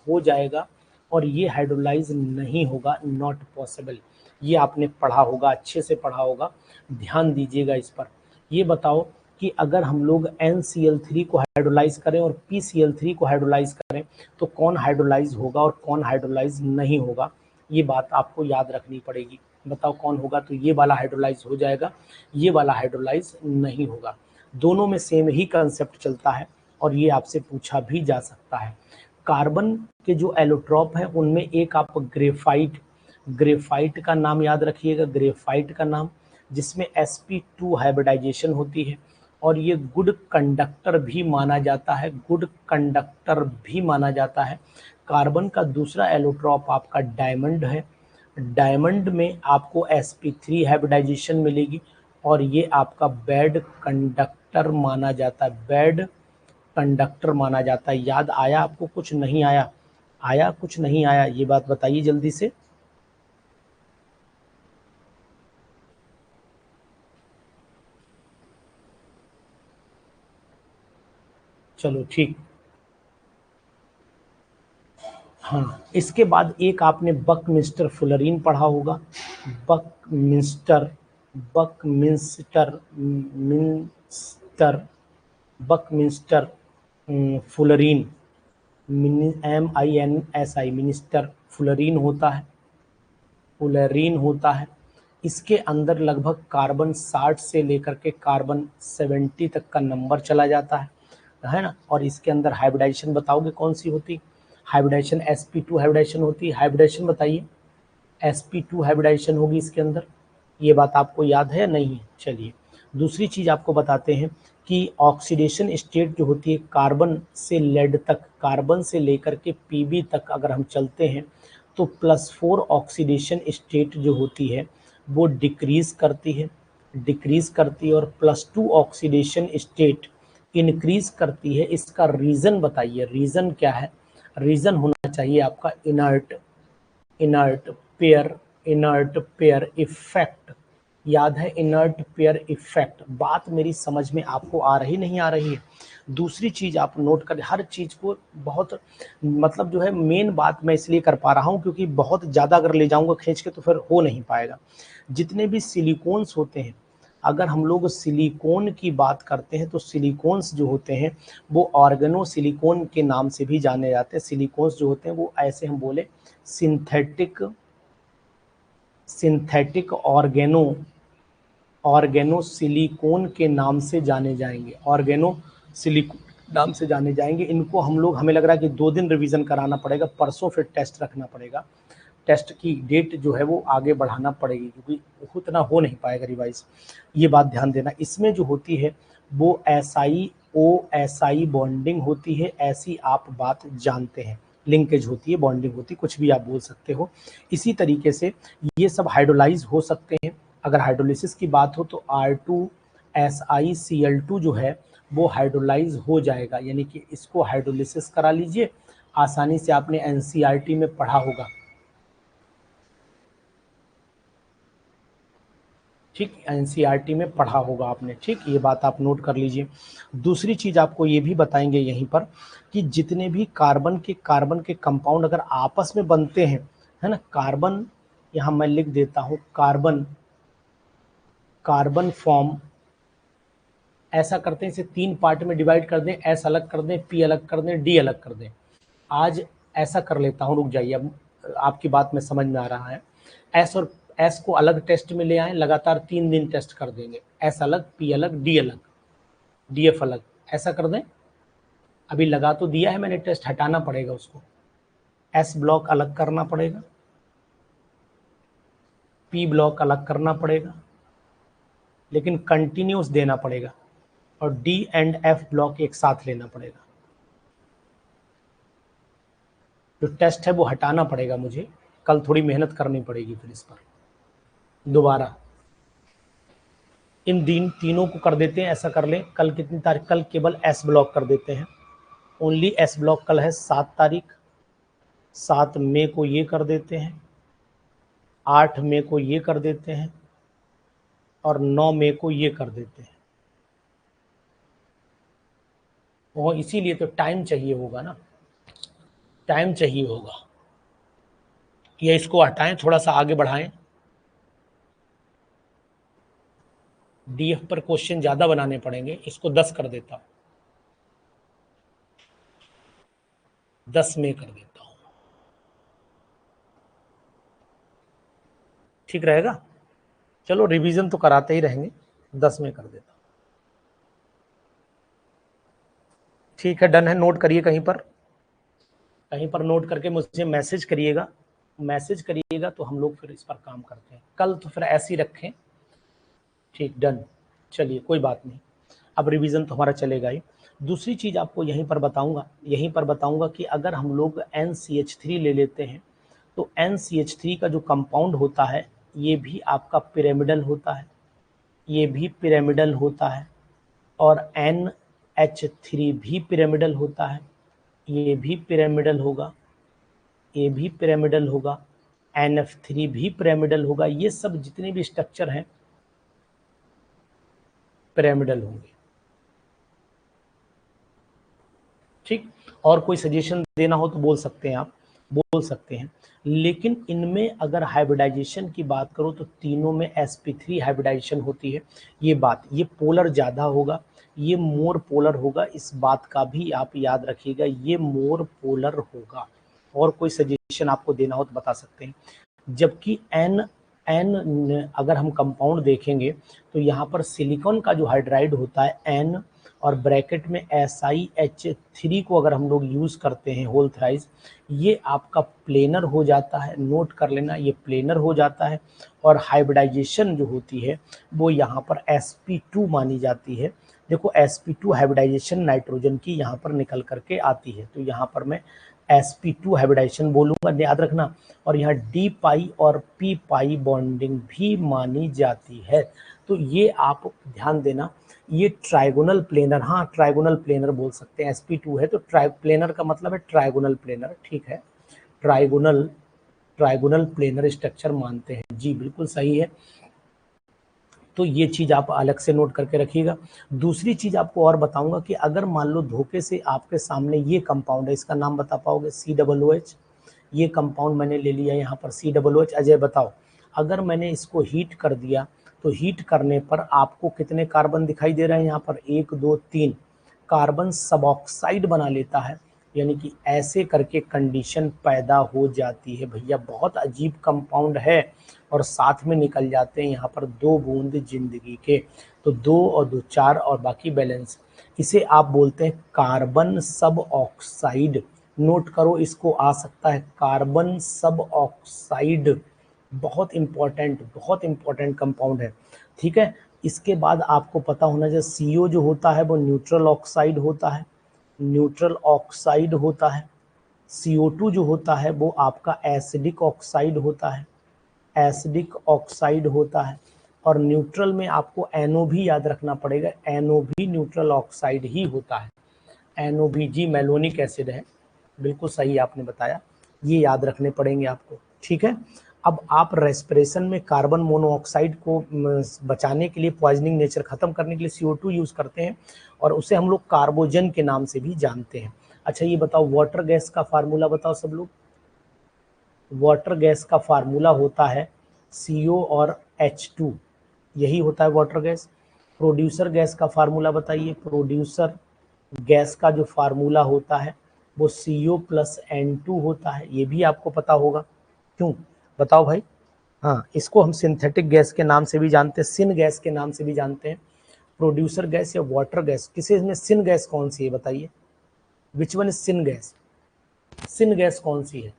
हो जाएगा, और ये हाइड्रोलाइज नहीं होगा, नॉट पॉसिबल, ये आपने पढ़ा होगा, अच्छे से पढ़ा होगा, ध्यान दीजिएगा इस पर। ये बताओ कि अगर हम लोग NCl3 को हाइड्रोलाइज करें और PCl3 को हाइड्रोलाइज करें तो कौन हाइड्रोलाइज होगा और कौन हाइड्रोलाइज नहीं होगा, ये बात आपको याद रखनी पड़ेगी। बताओ कौन होगा, तो ये वाला हाइड्रोलाइज हो जाएगा, ये वाला हाइड्रोलाइज नहीं होगा, दोनों में सेम ही कंसेप्ट चलता है और ये आपसे पूछा भी जा सकता है। कार्बन के जो एलोट्रॉप है उनमें एक आप ग्रेफाइट का नाम याद रखिएगा, ग्रेफाइट का नाम, जिसमें sp2 हाइब्रिडाइजेशन होती है, और ये गुड कंडक्टर भी माना जाता है, गुड कंडक्टर भी माना जाता है। कार्बन का दूसरा एलोट्रॉप आपका डायमंड है, डायमंड में आपको sp3 हाइब्रिडाइजेशन मिलेगी और ये आपका बैड कंडक्टर माना जाता है, बैड कंडक्टर माना जाता है। याद आया आपको? कुछ नहीं आया? आया कुछ नहीं आया? ये बात बताइए जल्दी से। चलो ठीक। हाँ, इसके बाद एक आपने बकमिंस्टर फुलरीन पढ़ा होगा, Buckminster, Buckminster, minster, Buckminster fullerene, MINSI, minister fullerene होता है, फुलरीन होता है। इसके अंदर लगभग कार्बन 60 से लेकर के कार्बन 70 तक का नंबर चला जाता है ना। और इसके अंदर हाइब्रिडाइजेशन बताओगे कौन सी होती? हाइब्रिडाइजेशन sp2 हाइब्रिडाइजेशन होती है। हाइब्रिडाइजेशन बताइए, sp2 हाइब्रिडाइजेशन होगी इसके अंदर। ये बात आपको याद है या नहीं है? चलिए दूसरी चीज़ आपको बताते हैं कि ऑक्सीडेशन स्टेट जो होती है कार्बन से लेड तक, कार्बन से लेकर के Pb तक अगर हम चलते हैं तो +4 ऑक्सीडेशन स्टेट जो होती है वो डिक्रीज करती है, डिक्रीज करती है, और +2 ऑक्सीडेशन स्टेट इंक्रीज करती है। इसका रीज़न बताइए, रीज़न क्या है? रीज़न होना चाहिए आपका inert, inert pair, inert pair effect. याद है इनर्ट पेयर इफेक्ट? बात मेरी समझ में आपको आ रही नहीं आ रही है? दूसरी चीज आप नोट कर, हर चीज को बहुत मतलब जो है मेन बात मैं इसलिए कर पा रहा हूं क्योंकि बहुत ज्यादा अगर ले जाऊंगा खींच के तो फिर हो नहीं पाएगा। जितने भी सिलिकॉन्स होते हैं, अगर हम लोग सिलिकॉन की बात करते हैं तो सिलिकॉन्स जो होते हैं वो ऑर्गेनो सिलिकॉन के नाम से भी जाने जाते हैं। सिलिकॉन्स जो होते हैं वो ऐसे हम बोले synthetic, synthetic organo, organo silicon के नाम से जाने जाएंगे, ऑर्गेनो सिलिकॉन नाम से जाने जाएंगे। इनको हम लोग, हमें लग रहा है कि 2 दिन रिवीजन कराना पड़ेगा, परसों फिर टेस्ट रखना पड़ेगा। टेस्ट की डेट जो है वो आगे बढ़ाना पड़ेगी क्योंकि उतना हो नहीं पाएगा रिवाइज। ये बात ध्यान देना। इसमें जो होती है वो SiO बॉन्डिंग होती है, ऐसी आप बात जानते हैं। लिंकेज होती है, बॉन्डिंग होती है, कुछ भी आप बोल सकते हो। इसी तरीके से ये सब हाइड्रोलाइज हो सकते हैं। अगर हाइड्रोलिसिस की बात हो तो R2SiCl2 जो है वो हाइड्रोलाइज हो जाएगा, यानी कि इसको हाइड्रोलिसिस करा लीजिए। आसानी से आपने NCERT में पढ़ा होगा, ठीक, NCERT में पढ़ा होगा आपने, ठीक। ये बात आप नोट कर लीजिए। दूसरी चीज आपको ये भी बताएंगे यहीं पर कि जितने भी कार्बन के कंपाउंड अगर आपस में बनते हैं, है ना, कार्बन, यहाँ मैं लिख देता हूँ कार्बन, कार्बन फॉर्म ऐसा करते हैं, इसे 3 पार्ट में डिवाइड कर दें, S अलग कर दें, P अलग कर दें, D अलग कर दें। आज ऐसा कर लेता हूँ, रुक जाइए, अब आपकी बात में समझ में आ रहा है। S और S को अलग टेस्ट में ले आए, लगातार 3 दिन टेस्ट कर देंगे, S अलग, P अलग, D अलग, DF अलग, ऐसा कर दें। अभी लगा तो दिया है मैंने टेस्ट, हटाना पड़ेगा उसको। S ब्लॉक अलग करना पड़ेगा, P ब्लॉक अलग करना पड़ेगा, लेकिन कंटिन्यूस देना पड़ेगा, और D एंड F ब्लॉक एक साथ लेना पड़ेगा। जो टेस्ट है वो हटाना पड़ेगा मुझे, कल थोड़ी मेहनत करनी पड़ेगी फिर इस पर दोबारा। इन तीनों को कर देते हैं, ऐसा कर लें, कल कितनी तारीख, कल केवल S ब्लॉक कर देते हैं, ओनली S ब्लॉक कल है 7 तारीख, 7 मई को ये कर देते हैं, 8 मई को ये कर देते हैं, और 9 मई को ये कर देते हैं। वो इसीलिए तो टाइम चाहिए होगा ना, टाइम चाहिए होगा। या इसको हटाएं, थोड़ा सा आगे बढ़ाएं, DF पर क्वेश्चन ज़्यादा बनाने पड़ेंगे, इसको 10 कर देता हूँ, 10 में कर देता हूँ, ठीक रहेगा। चलो रिवीजन तो कराते ही रहेंगे, 10 में कर देता हूँ, ठीक है, डन है। नोट करिए कहीं पर, कहीं पर नोट करके मुझे मैसेज करिएगा, मैसेज करिएगा तो हम लोग फिर इस पर काम करते हैं। कल तो फिर ऐसे ही रखें, ठीक, डन। चलिए कोई बात नहीं। अब रिवीजन तो हमारा चलेगा ही। दूसरी चीज़ आपको यहीं पर बताऊंगा कि अगर हम लोग NCH3 ले लेते हैं तो NCH3 का जो कंपाउंड होता है ये भी आपका पिरामिडल होता है, ये भी पिरामिडल होता है, और NH3 भी पिरामिडल होता है, ये भी पिरामिडल होगा, ये भी पिरामिडल होगा, NF3 भी पिरामिडल होगा। ये सब जितने भी स्ट्रक्चर हैं पिरामिडल होंगे। ठीक, और कोई सजेशन देना हो तो बोल सकते हैं, आप बोल सकते हैं। लेकिन इनमें अगर हाइब्रिडाइजेशन की बात करो तो तीनों में sp3 हाइब्रिडाइजेशन होती है। ये पोलर ज़्यादा होगा, ये मोर पोलर होगा, इस बात का भी आप याद रखिएगा, ये मोर पोलर होगा। और कोई सजेशन आपको देना हो तो बता सकते हैं। जबकि एन अगर हम कंपाउंड देखेंगे तो यहाँ पर सिलिकॉन का जो हाइड्राइड होता है एन, और ब्रैकेट में SiH3 को अगर हम लोग यूज़ करते हैं होल थ्राइस, ये आपका प्लेनर हो जाता है। नोट कर लेना, ये प्लेनर हो जाता है। और हाइब्रिडाइजेशन जो होती है वो यहाँ पर sp2 मानी जाती है। देखो sp2 हाइब्रिडाइजेशन नाइट्रोजन की यहाँ पर निकल करके आती है, तो यहाँ पर मैं sp2 हाइब्रिडाइजेशन बोलूँगा, याद रखना। और यहाँ d पाई और p पाई बॉन्डिंग भी मानी जाती है। तो ये आप ध्यान देना, ये ट्राइगोनल प्लेनर, हाँ ट्राइगोनल प्लेनर बोल सकते हैं। sp2 है तो प्लेनर का मतलब है ट्राइगोनल प्लेनर, ठीक है, ट्राइगोनल प्लेनर स्ट्रक्चर मानते हैं जी, बिल्कुल सही है। तो ये चीज़ आप अलग से नोट करके रखिएगा। दूसरी चीज़ आपको और बताऊंगा कि अगर मान लो धोखे से आपके सामने ये कंपाउंड है, इसका नाम बता पाओगे? COOH। ये कंपाउंड मैंने ले लिया यहाँ पर COOH। अजय बताओ, अगर मैंने इसको हीट कर दिया तो हीट करने पर आपको कितने कार्बन दिखाई दे रहे हैं? यहाँ पर 1 2 3 कार्बन सब ऑक्साइड बना लेता है, यानी कि ऐसे करके कंडीशन पैदा हो जाती है भैया। बहुत अजीब कंपाउंड है, और साथ में निकल जाते हैं यहाँ पर 2 बूंद जिंदगी के। तो 2 और 2 4 और बाकी बैलेंस। इसे आप बोलते हैं कार्बन सब ऑक्साइड। नोट करो, इसको आ सकता है कार्बन सब ऑक्साइड। बहुत इंपॉर्टेंट कंपाउंड है, ठीक है। इसके बाद आपको पता होना चाहिए CO जो होता है वो न्यूट्रल ऑक्साइड होता है, न्यूट्रल ऑक्साइड होता है। CO2 जो होता है वो आपका एसिडिक ऑक्साइड होता है, एसिडिक ऑक्साइड होता है। और न्यूट्रल में आपको NO भी याद रखना पड़ेगा, NO भी न्यूट्रल ऑक्साइड ही होता है। NO भी जी मेलोनिक एसिड है, बिल्कुल सही आपने बताया, ये याद रखने पड़ेंगे आपको, ठीक है। अब आप रेस्पिरेशन में कार्बन मोनोऑक्साइड को बचाने के लिए, पॉइजनिंग नेचर खत्म करने के लिए CO2 यूज़ करते हैं, और उसे हम लोग कार्बोजन के नाम से भी जानते हैं। अच्छा ये बताओ, वाटर गैस का फार्मूला बताओ सब लोग। वाटर गैस का फार्मूला होता है CO और H2, यही होता है वाटर गैस। प्रोड्यूसर गैस का फार्मूला बताइए। प्रोड्यूसर गैस का जो फार्मूला होता है वो CO प्लस N2 होता है, ये भी आपको पता होगा। क्यों बताओ भाई? हाँ, इसको हम सिंथेटिक गैस के नाम से भी जानते हैं, सिन गैस के नाम से भी जानते हैं। प्रोड्यूसर गैस या वाटर गैस, किसी में सिन गैस कौन सी है बताइए? Which one is syn gas? Syn gas कौन सी है?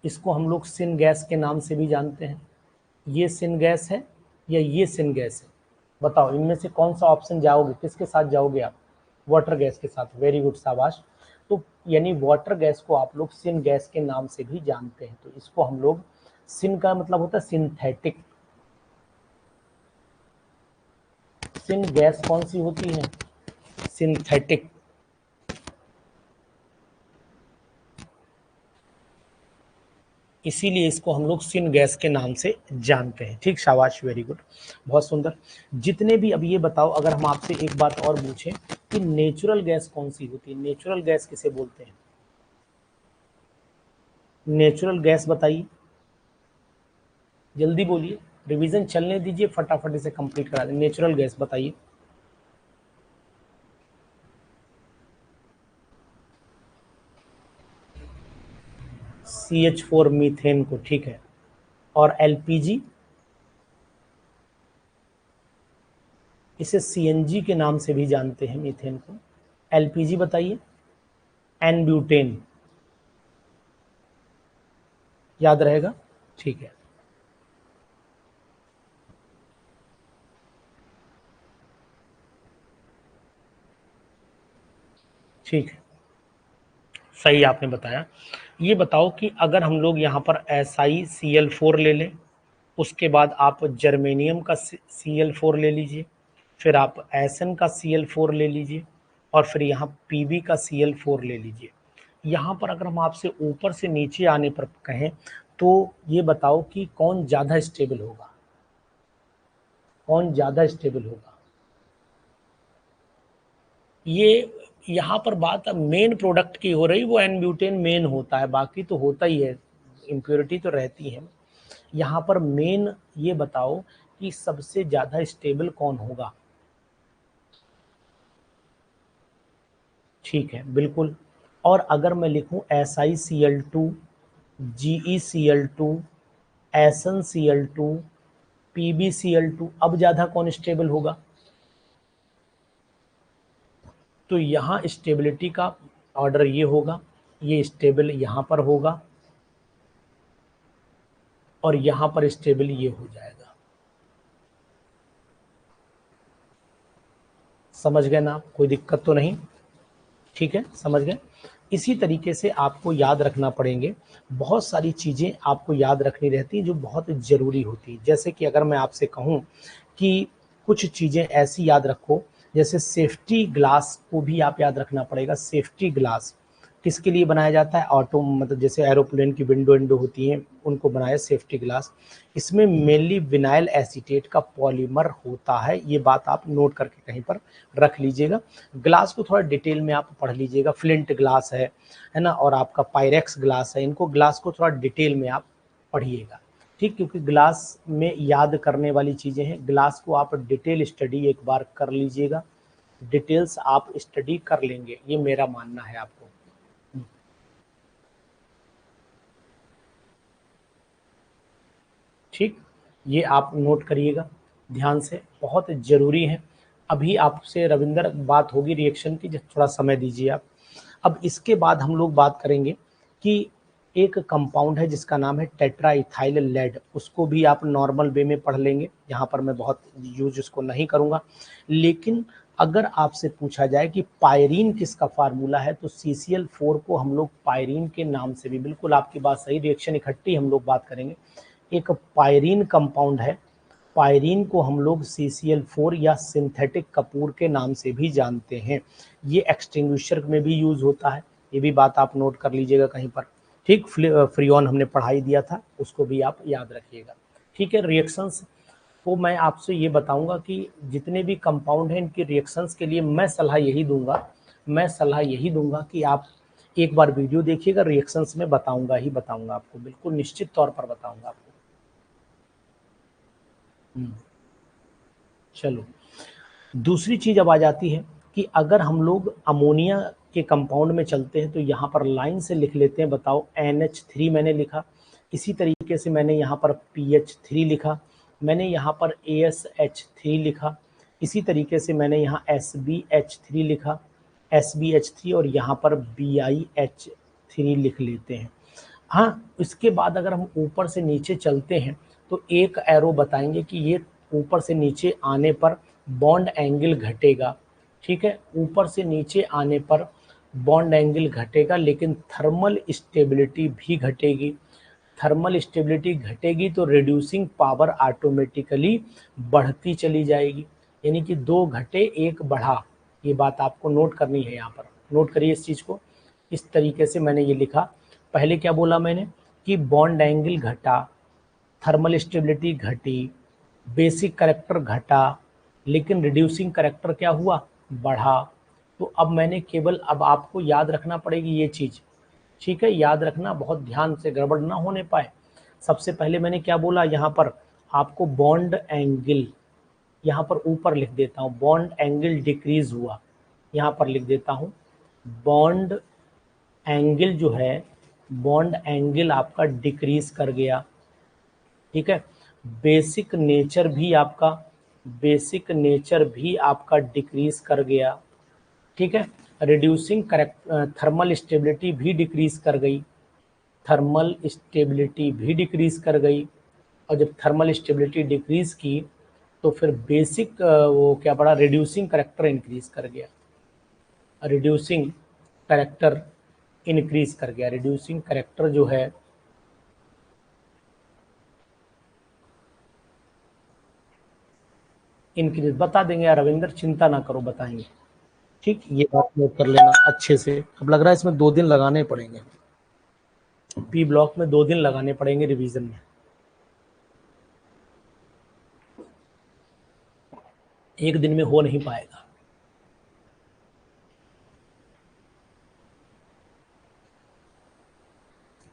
इसको हम लोग सिन गैस के नाम से भी जानते हैं। ये सिन गैस है या ये सिन गैस है? बताओ, इनमें से कौन सा ऑप्शन जाओगे, किसके साथ जाओगे आप? वाटर गैस के साथ, वेरी गुड, शाबाश। तो यानी वाटर गैस को आप लोग सिन गैस के नाम से भी जानते हैं। तो इसको हम लोग, सिन का मतलब होता है सिंथेटिक। सिन गैस कौन सी होती है? सिंथेटिक। इसीलिए इसको हम लोग सिन गैस के नाम से जानते हैं, ठीक, शाबाश, वेरी गुड, बहुत सुंदर। जितने भी, अब ये बताओ, अगर हम आपसे एक बात और पूछें कि नेचुरल गैस कौन सी होती है? नेचुरल गैस किसे बोलते हैं? नेचुरल गैस बताइए, जल्दी बोलिए, रिवीजन चलने दीजिए, फटाफट इसे कंप्लीट करा दें। नेचुरल गैस बताइए। CH4 मीथेन को, ठीक है। और LPG? इसे CNG के नाम से भी जानते हैं मीथेन को। LPG बताइए। एन ब्यूटेन, याद रहेगा, ठीक है। ठीक है, सही आपने बताया। ये बताओ कि अगर हम लोग यहाँ पर SiCl4 ले लें, उसके बाद आप जर्मेनियम का Cl4 ले लीजिए, फिर आप SN का Cl4 ले लीजिए, और फिर यहाँ Pb का Cl4 ले लीजिए। यहाँ पर अगर हम आपसे ऊपर से नीचे आने पर कहें तो ये बताओ कि कौन ज़्यादा स्टेबल होगा, कौन ज़्यादा स्टेबल होगा। ये यहाँ पर बात अब मेन प्रोडक्ट की हो रही, वो N-ब्यूटेन मेन होता है, बाकी तो होता ही है, इम्प्योरिटी तो रहती है। यहाँ पर मेन ये बताओ कि सबसे ज़्यादा स्टेबल कौन होगा। ठीक है, बिल्कुल। और अगर मैं लिखूं SiCl2, GeCl2, SnCl2, PbCl2, अब ज़्यादा कौन स्टेबल होगा। तो यहाँ स्टेबिलिटी का ऑर्डर ये होगा, ये स्टेबल यहाँ पर होगा और यहाँ पर स्टेबल ये हो जाएगा। समझ गए ना आप, कोई दिक्कत तो नहीं। ठीक है, समझ गए। इसी तरीके से आपको याद रखना पड़ेंगे, बहुत सारी चीज़ें आपको याद रखनी रहती हैं जो बहुत ज़रूरी होती है। जैसे कि अगर मैं आपसे कहूँ कि कुछ चीज़ें ऐसी याद रखो, जैसे सेफ्टी ग्लास को भी आप याद रखना पड़ेगा। सेफ्टी ग्लास किसके लिए बनाया जाता है, ऑटो मतलब जैसे एरोप्लेन की विंडो होती हैं उनको बनाया सेफ्टी ग्लास। इसमें मेनली विनाइल एसीटेट का पॉलीमर होता है, ये बात आप नोट करके कहीं पर रख लीजिएगा। ग्लास को थोड़ा डिटेल में आप पढ़ लीजिएगा, फ्लिंट ग्लास है ना, और आपका पायरेक्स ग्लास है, इनको ग्लास को थोड़ा डिटेल में आप पढ़िएगा। ठीक, क्योंकि ग्लास में याद करने वाली चीज़ें हैं, ग्लास को आप डिटेल स्टडी एक बार कर लीजिएगा, डिटेल्स आप स्टडी कर लेंगे, ये मेरा मानना है आपको। ठीक, ये आप नोट करिएगा ध्यान से, बहुत ज़रूरी है। अभी आपसे रविंदर बात होगी रिएक्शन की, थोड़ा समय दीजिए आप। अब इसके बाद हम लोग बात करेंगे कि एक कंपाउंड है जिसका नाम है टेट्राइथाइल लेड, उसको भी आप नॉर्मल वे में पढ़ लेंगे, यहाँ पर मैं बहुत यूज उसको नहीं करूँगा। लेकिन अगर आपसे पूछा जाए कि पायरीन किसका फार्मूला है, तो CCl4 को हम लोग पायरीन के नाम से भी, बिल्कुल आपकी बात सही, रिएक्शन इकट्ठी हम लोग बात करेंगे। एक पायरीन कंपाउंड है, पायरीन को हम लोग CCl4 या सिंथेटिक कपूर के नाम से भी जानते हैं। ये एक्सटिंग्विशर में भी यूज होता है, ये भी बात आप नोट कर लीजिएगा कहीं पर। ठीक, फ्रीऑन हमने पढ़ाई दिया था, उसको भी आप याद रखिएगा। ठीक है, रिएक्शंस को मैं आपसे ये बताऊंगा कि जितने भी कंपाउंड हैं इनकी रिएक्शंस के लिए मैं सलाह यही दूंगा, कि आप एक बार वीडियो देखिएगा, रिएक्शंस में बताऊंगा ही बताऊंगा आपको, बिल्कुल निश्चित तौर पर बताऊंगा आपको। चलो, दूसरी चीज़ अब आ जाती है कि अगर हम लोग अमोनिया के कंपाउंड में चलते हैं तो यहाँ पर लाइन से लिख लेते हैं। बताओ, NH3 मैंने लिखा, इसी तरीके से मैंने यहाँ पर PH3 लिखा, मैंने यहाँ पर ASH3 लिखा, इसी तरीके से मैंने यहाँ SBH3 लिखा, SBH3, और यहाँ पर BiH3 लिख लेते हैं। हाँ, इसके बाद अगर हम ऊपर से नीचे चलते हैं तो एक एरो बताएंगे कि ये ऊपर से नीचे आने पर बॉन्ड एंगल घटेगा। ठीक है, ऊपर से नीचे आने पर बॉन्ड एंगल घटेगा, लेकिन थर्मल स्टेबिलिटी भी घटेगी। थर्मल स्टेबिलिटी घटेगी तो रिड्यूसिंग पावर ऑटोमेटिकली बढ़ती चली जाएगी, यानी कि दो घटे एक बढ़ा, ये बात आपको नोट करनी है। यहाँ पर नोट करिए इस चीज़ को, इस तरीके से मैंने ये लिखा। पहले क्या बोला मैंने कि बॉन्ड एंगल घटा, थर्मल स्टेबिलिटी घटी, बेसिक करैक्टर घटा, लेकिन रिड्यूसिंग करैक्टर क्या हुआ, बढ़ा। तो अब मैंने केवल, अब आपको याद रखना पड़ेगी ये चीज़। ठीक है, याद रखना, बहुत ध्यान से, गड़बड़ ना होने पाए। सबसे पहले मैंने क्या बोला, यहाँ पर आपको बॉन्ड एंगल, यहाँ पर ऊपर लिख देता हूँ, बॉन्ड एंगल डिक्रीज हुआ, यहाँ पर लिख देता हूँ, बॉन्ड एंगल जो है, बॉन्ड एंगल आपका डिक्रीज कर गया। ठीक है, बेसिक नेचर भी आपका, बेसिक नेचर भी आपका डिक्रीज कर गया। ठीक है, रिड्यूसिंग थर्मल स्टेबिलिटी भी डिक्रीज कर गई, थर्मल स्टेबिलिटी भी डिक्रीज कर गई। और जब थर्मल स्टेबिलिटी डिक्रीज की तो फिर बेसिक वो क्या बढ़ा, रिड्यूसिंग करैक्टर इंक्रीज कर गया। रिड्यूसिंग करेक्टर इंक्रीज कर गया, रिड्यूसिंग करेक्टर जो है इंक्रीज, बता देंगे यार रविंद्र, चिंता ना करो, बताएंगे। ठीक, ये बात नोट कर लेना अच्छे से। अब लग रहा है इसमें 2 दिन लगाने पड़ेंगे, पी ब्लॉक में 2 दिन लगाने पड़ेंगे रिवीजन में, एक दिन में हो नहीं पाएगा।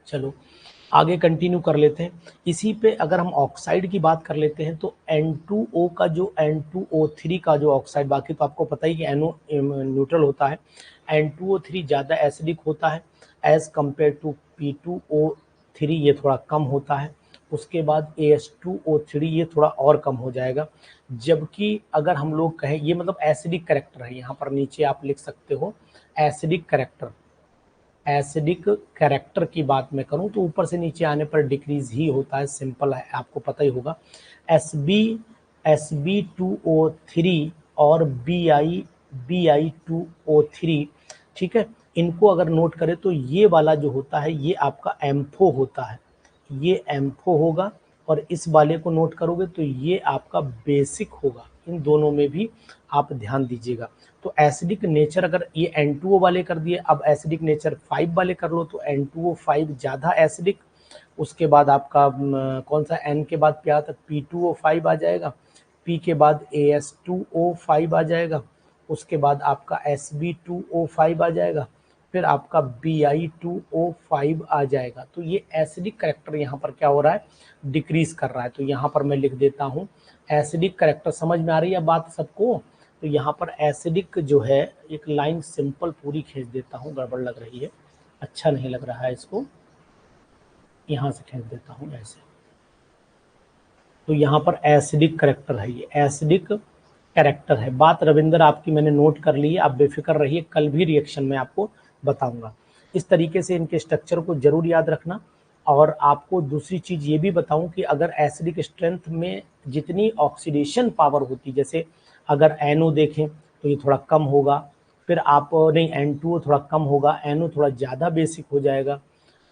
चलो आगे कंटिन्यू कर लेते हैं। इसी पे अगर हम ऑक्साइड की बात कर लेते हैं तो N2O का जो N2O3 का जो ऑक्साइड, बाकी तो आपको पता ही कि NO न्यूट्रल होता है, N2O3 ज़्यादा एसिडिक होता है एज कम्पेयर टू P2O3, ये थोड़ा कम होता है। उसके बाद AS2O3 ये थोड़ा और कम हो जाएगा। जबकि अगर हम लोग कहें, ये मतलब एसिडिक करेक्टर है, यहाँ पर नीचे आप लिख सकते हो एसिडिक करेक्टर। एसिडिक कैरेक्टर की बात मैं करूं तो ऊपर से नीचे आने पर डिक्रीज ही होता है, सिंपल है, आपको पता ही होगा। Sb2O3 और Bi2O3, ठीक है, इनको अगर नोट करें तो ये वाला जो होता है ये आपका एम्फो होता है, ये एम्फो होगा, और इस वाले को नोट करोगे तो ये आपका बेसिक होगा। इन दोनों में भी आप ध्यान दीजिएगा। तो एसिडिक नेचर अगर ये N2O वाले कर दिए, अब एसिडिक नेचर 5 वाले कर लो तो N2O5 ज़्यादा एसिडिक। उसके बाद आपका कौन सा N के बाद क्या आता है, P2O5 आ जाएगा, P के बाद AS2O5 आ जाएगा, उसके बाद आपका Sb2O5 आ जाएगा, फिर आपका Bi2O5 आ जाएगा। तो ये एसिडिक करेक्टर यहाँ पर क्या हो रहा है, डिक्रीज कर रहा है। तो यहाँ पर मैं लिख देता हूँ एसिडिक करेक्टर। समझ में आ रही है बात सबको? तो यहाँ पर एसिडिक जो है, एक लाइन सिंपल पूरी खींच देता हूँ, गड़बड़ लग रही है, अच्छा नहीं लग रहा है इसको, यहाँ से खींच देता हूँ ऐसे। तो यहाँ पर एसिडिक करेक्टर है, ये एसिडिक कैरेक्टर है। बात रविंद्र आपकी मैंने नोट कर ली है, आप बेफिक्र रहिए, कल भी रिएक्शन में आपको बताऊंगा। इस तरीके से इनके स्ट्रक्चर को जरूर याद रखना। और आपको दूसरी चीज़ ये भी बताऊं कि अगर एसिडिक स्ट्रेंथ में जितनी ऑक्सीडेशन पावर होती, जैसे अगर NO देखें तो ये थोड़ा कम होगा, फिर आप नहीं N2O थोड़ा कम होगा, NO थोड़ा ज़्यादा बेसिक हो जाएगा,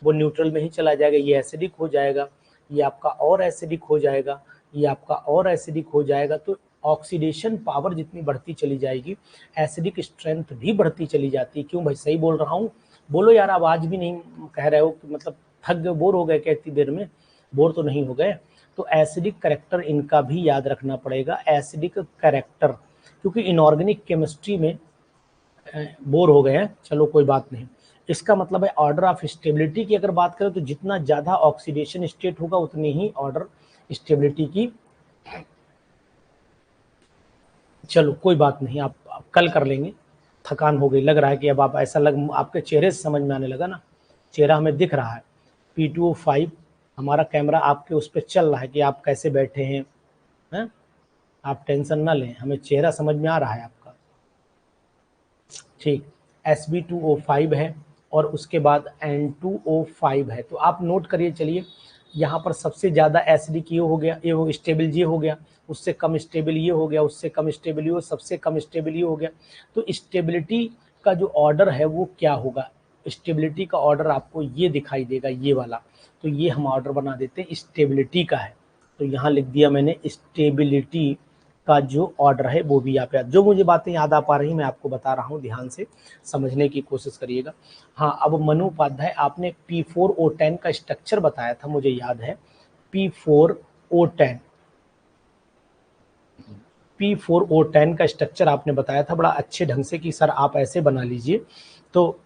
वो न्यूट्रल में ही चला जाएगा, ये एसिडिक हो जाएगा, ये आपका और एसिडिक हो जाएगा, ये आपका और एसिडिक हो जाएगा। तो ऑक्सीडेशन पावर जितनी बढ़ती चली जाएगी, एसिडिक स्ट्रेंथ भी बढ़ती चली जाती है। क्यों भाई, सही बोल रहा हूँ? बोलो यार, आप आज भी नहीं कह रहे हो कि मतलब थक गए, बोर हो गए क्या इतनी देर में? बोर तो नहीं हो गए? तो एसिडिक करेक्टर इनका भी याद रखना पड़ेगा, एसिडिक करेक्टर, क्योंकि इनऑर्गेनिक केमिस्ट्री में बोर हो गए हैं, चलो कोई बात नहीं। इसका मतलब है ऑर्डर ऑफ स्टेबिलिटी की अगर बात करें तो जितना ज़्यादा ऑक्सीडेशन स्टेट होगा उतनी ही ऑर्डर स्टेबिलिटी की। चलो कोई बात नहीं, आप कल कर लेंगे, थकान हो गई लग रहा है कि अब आप ऐसा लग, आपके चेहरे से समझ में आने लगा ना, चेहरा हमें दिख रहा है। P2O5 हमारा कैमरा आपके उस पर चल रहा है कि आप कैसे बैठे हैं? आप टेंशन ना लें, हमें चेहरा समझ में आ रहा है आपका। ठीक, Sb2O5 है और उसके बाद N2O5 है। तो आप नोट करिए, चलिए यहाँ पर सबसे ज़्यादा एसिडिक ये हो गया, ये हो स्टेबल ये हो गया, उससे कम स्टेबल ये हो गया, उससे कम स्टेबल ये हो, सबसे कम स्टेबल ये हो गया। तो स्टेबिलिटी का जो ऑर्डर है वो क्या होगा, स्टेबिलिटी का ऑर्डर आपको ये दिखाई देगा, ये वाला। तो ये हम ऑर्डर बना देते हैं, स्टेबिलिटी का है, तो यहाँ लिख दिया मैंने स्टेबिलिटी का जो ऑर्डर है वो भी आप याद, जो मुझे बातें याद आ पा रही मैं आपको बता रहा हूँ, ध्यान से समझने की कोशिश करिएगा। हाँ, अब मनु उपाध्याय आपने P4O10 का स्ट्रक्चर बताया था, मुझे याद है, P4O10 का स्ट्रक्चर आपने बताया था बड़ा अच्छे ढंग से कि सर आप ऐसे बना लीजिए। तो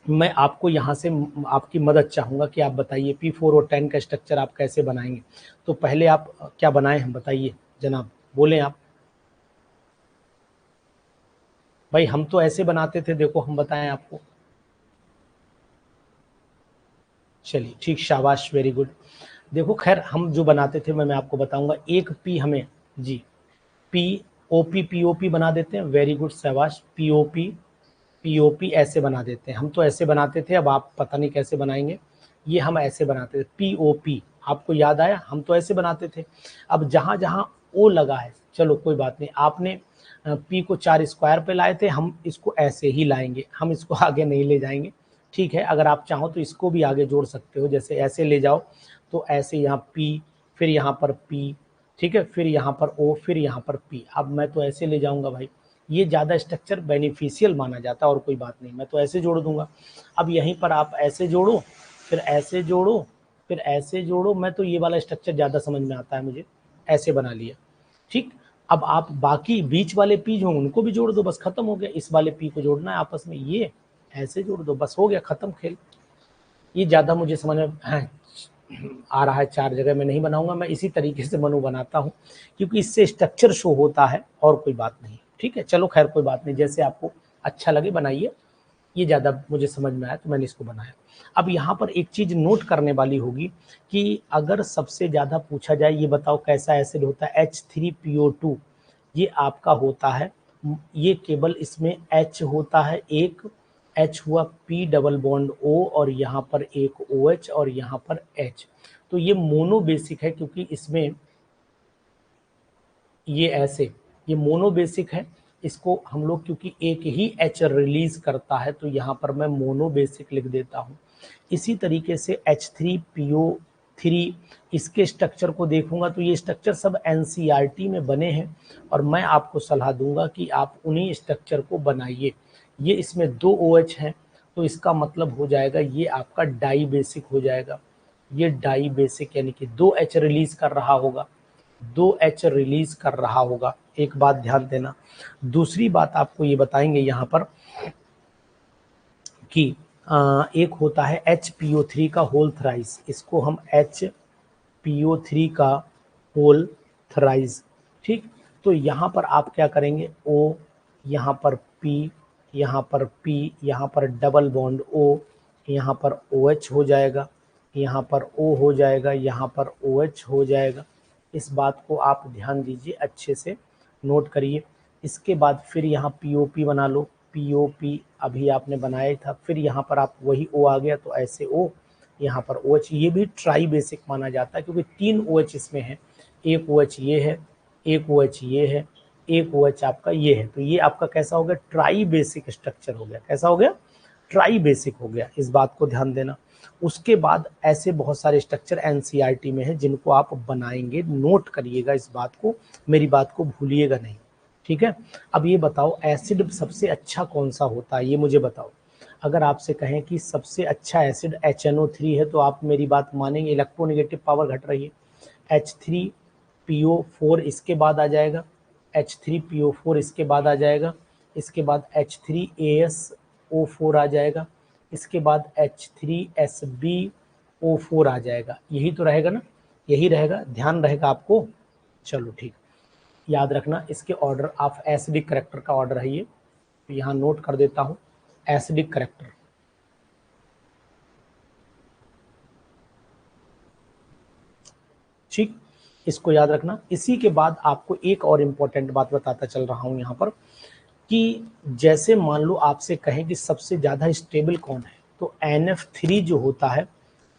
मैं आपको यहाँ से आपकी मदद चाहूँगा कि आप बताइए P4O10 का स्ट्रक्चर आप कैसे बनाएंगे। तो पहले आप क्या बनाए हैं बताइए जनाब, बोलें आप। भाई हम तो ऐसे बनाते थे, देखो हम बताएं आपको। चलिए ठीक, शाबाश, वेरी गुड। देखो खैर हम जो बनाते थे मैं आपको बताऊंगा। एक पी हमें जी पीओपी बना देते हैं, वेरी गुड, शाबाश। पीओपी ऐसे बना देते हैं, हम तो ऐसे बनाते थे, अब आप पता नहीं कैसे बनाएंगे। ये हम ऐसे बनाते थे, पीओपी, आपको याद आया, हम तो ऐसे बनाते थे। अब जहाँ जहाँ ओ लगा है, चलो कोई बात नहीं, आपने पी को 4 स्क्वायर पे लाए थे, हम इसको ऐसे ही लाएंगे, हम इसको आगे नहीं ले जाएंगे। ठीक है, अगर आप चाहो तो इसको भी आगे जोड़ सकते हो, जैसे ऐसे ले जाओ तो ऐसे यहाँ पी, फिर यहाँ पर पी, ठीक है, फिर यहाँ पर ओ, फिर यहाँ पर पी। अब मैं तो ऐसे ले जाऊंगा भाई, ये ज़्यादा स्ट्रक्चर बेनिफिशियल माना जाता है और कोई बात नहीं, मैं तो ऐसे जोड़ दूंगा। अब यहीं पर आप ऐसे जोड़ो, फिर ऐसे जोड़ो, फिर ऐसे जोड़ो, मैं तो ये वाला स्ट्रक्चर ज़्यादा समझ में आता है मुझे, ऐसे बना लिया। ठीक, अब आप बाकी बीच वाले पी जो उनको भी जोड़ दो, बस खत्म हो गया। इस वाले पी को जोड़ना है आपस में, ये ऐसे जोड़ दो, बस हो गया, खत्म खेल। ये ज़्यादा मुझे समझ में आ रहा है, 4 जगह मैं नहीं बनाऊंगा, मैं इसी तरीके से मनु बनाता हूँ क्योंकि इससे स्ट्रक्चर शो होता है और कोई बात नहीं। ठीक है, चलो खैर कोई बात नहीं, जैसे आपको अच्छा लगे बनाइए, ये ज़्यादा मुझे समझ में आया तो मैंने इसको बनाया। अब यहाँ पर एक चीज़ नोट करने वाली होगी कि अगर सबसे ज़्यादा पूछा जाए, ये बताओ कैसा एसिड होता है H3PO2, ये आपका होता है, ये केवल इसमें H होता है, एक H हुआ, P डबल बॉन्ड O और यहाँ पर एक OH और यहाँ पर H। तो ये मोनो बेसिक है क्योंकि इसमें ये ऐसे, ये मोनो बेसिक है, इसको हम लोग क्योंकि एक ही H रिलीज करता है तो यहाँ पर मैं मोनो बेसिक लिख देता हूँ। इसी तरीके से H3PO3, इसके स्ट्रक्चर को देखूंगा तो ये स्ट्रक्चर सब NCERT में बने हैं और मैं आपको सलाह दूंगा कि आप उन्हीं स्ट्रक्चर को बनाइए। ये इसमें 2 OH हैं तो इसका मतलब हो जाएगा ये आपका डाई बेसिक हो जाएगा, ये डाई बेसिक यानी कि 2 H रिलीज कर रहा होगा, 2 H रिलीज कर रहा होगा। एक बात ध्यान देना। दूसरी बात आपको ये बताएंगे यहाँ पर कि एक होता है HPO3 का होल थ्राइस, इसको हम HPO3 का होल थ्राइस। ठीक, तो यहाँ पर आप क्या करेंगे, O, यहाँ पर P, यहाँ पर P, यहाँ पर डबल बॉन्ड O, यहाँ पर OH हो जाएगा, यहाँ पर O हो जाएगा, यहाँ पर OH हो जाएगा। इस बात को आप ध्यान दीजिए, अच्छे से नोट करिए। इसके बाद फिर यहाँ POP बना लो, POP अभी आपने बनाया था, फिर यहाँ पर आप वही O आ गया तो ऐसे O, यहाँ पर OH, ये भी ट्राई बेसिक माना जाता है क्योंकि 3 OH इसमें है, एक OH ये है, एक OH ये है, एक OH आपका ये है, तो ये आपका कैसा हो गया, ट्राई बेसिक स्ट्रक्चर हो गया। कैसा हो गया, ट्राई बेसिक हो गया, इस बात को ध्यान देना। उसके बाद ऐसे बहुत सारे स्ट्रक्चर NCERT में है जिनको आप बनाएंगे, नोट करिएगा इस बात को, मेरी बात को भूलिएगा नहीं। ठीक है, अब ये बताओ एसिड सबसे अच्छा कौन सा होता है, ये मुझे बताओ। अगर आपसे कहें कि सबसे अच्छा एसिड HNO3 है तो आप मेरी बात मानेंगे, इलेक्ट्रोनेगेटिव पावर घट रही है। H3PO4 इसके बाद आ जाएगा, H3PO4 इसके बाद आ जाएगा, इसके बाद H3AsO4 आ जाएगा, इसके बाद H3SbO4 आ जाएगा। यही तो रहेगा ना, यही रहेगा, ध्यान रहेगा आपको। चलो ठीक, याद रखना इसके ऑर्डर, आप एसिडिक करेक्टर का ऑर्डर है ये, तो यहाँ नोट कर देता हूँ एसिडिक करेक्टर। ठीक, इसको याद रखना। इसी के बाद आपको एक और इम्पोर्टेंट बात बताता चल रहा हूँ यहाँ पर कि जैसे मान लो आपसे कहें कि सबसे ज़्यादा स्टेबल कौन है, तो NF3 जो होता है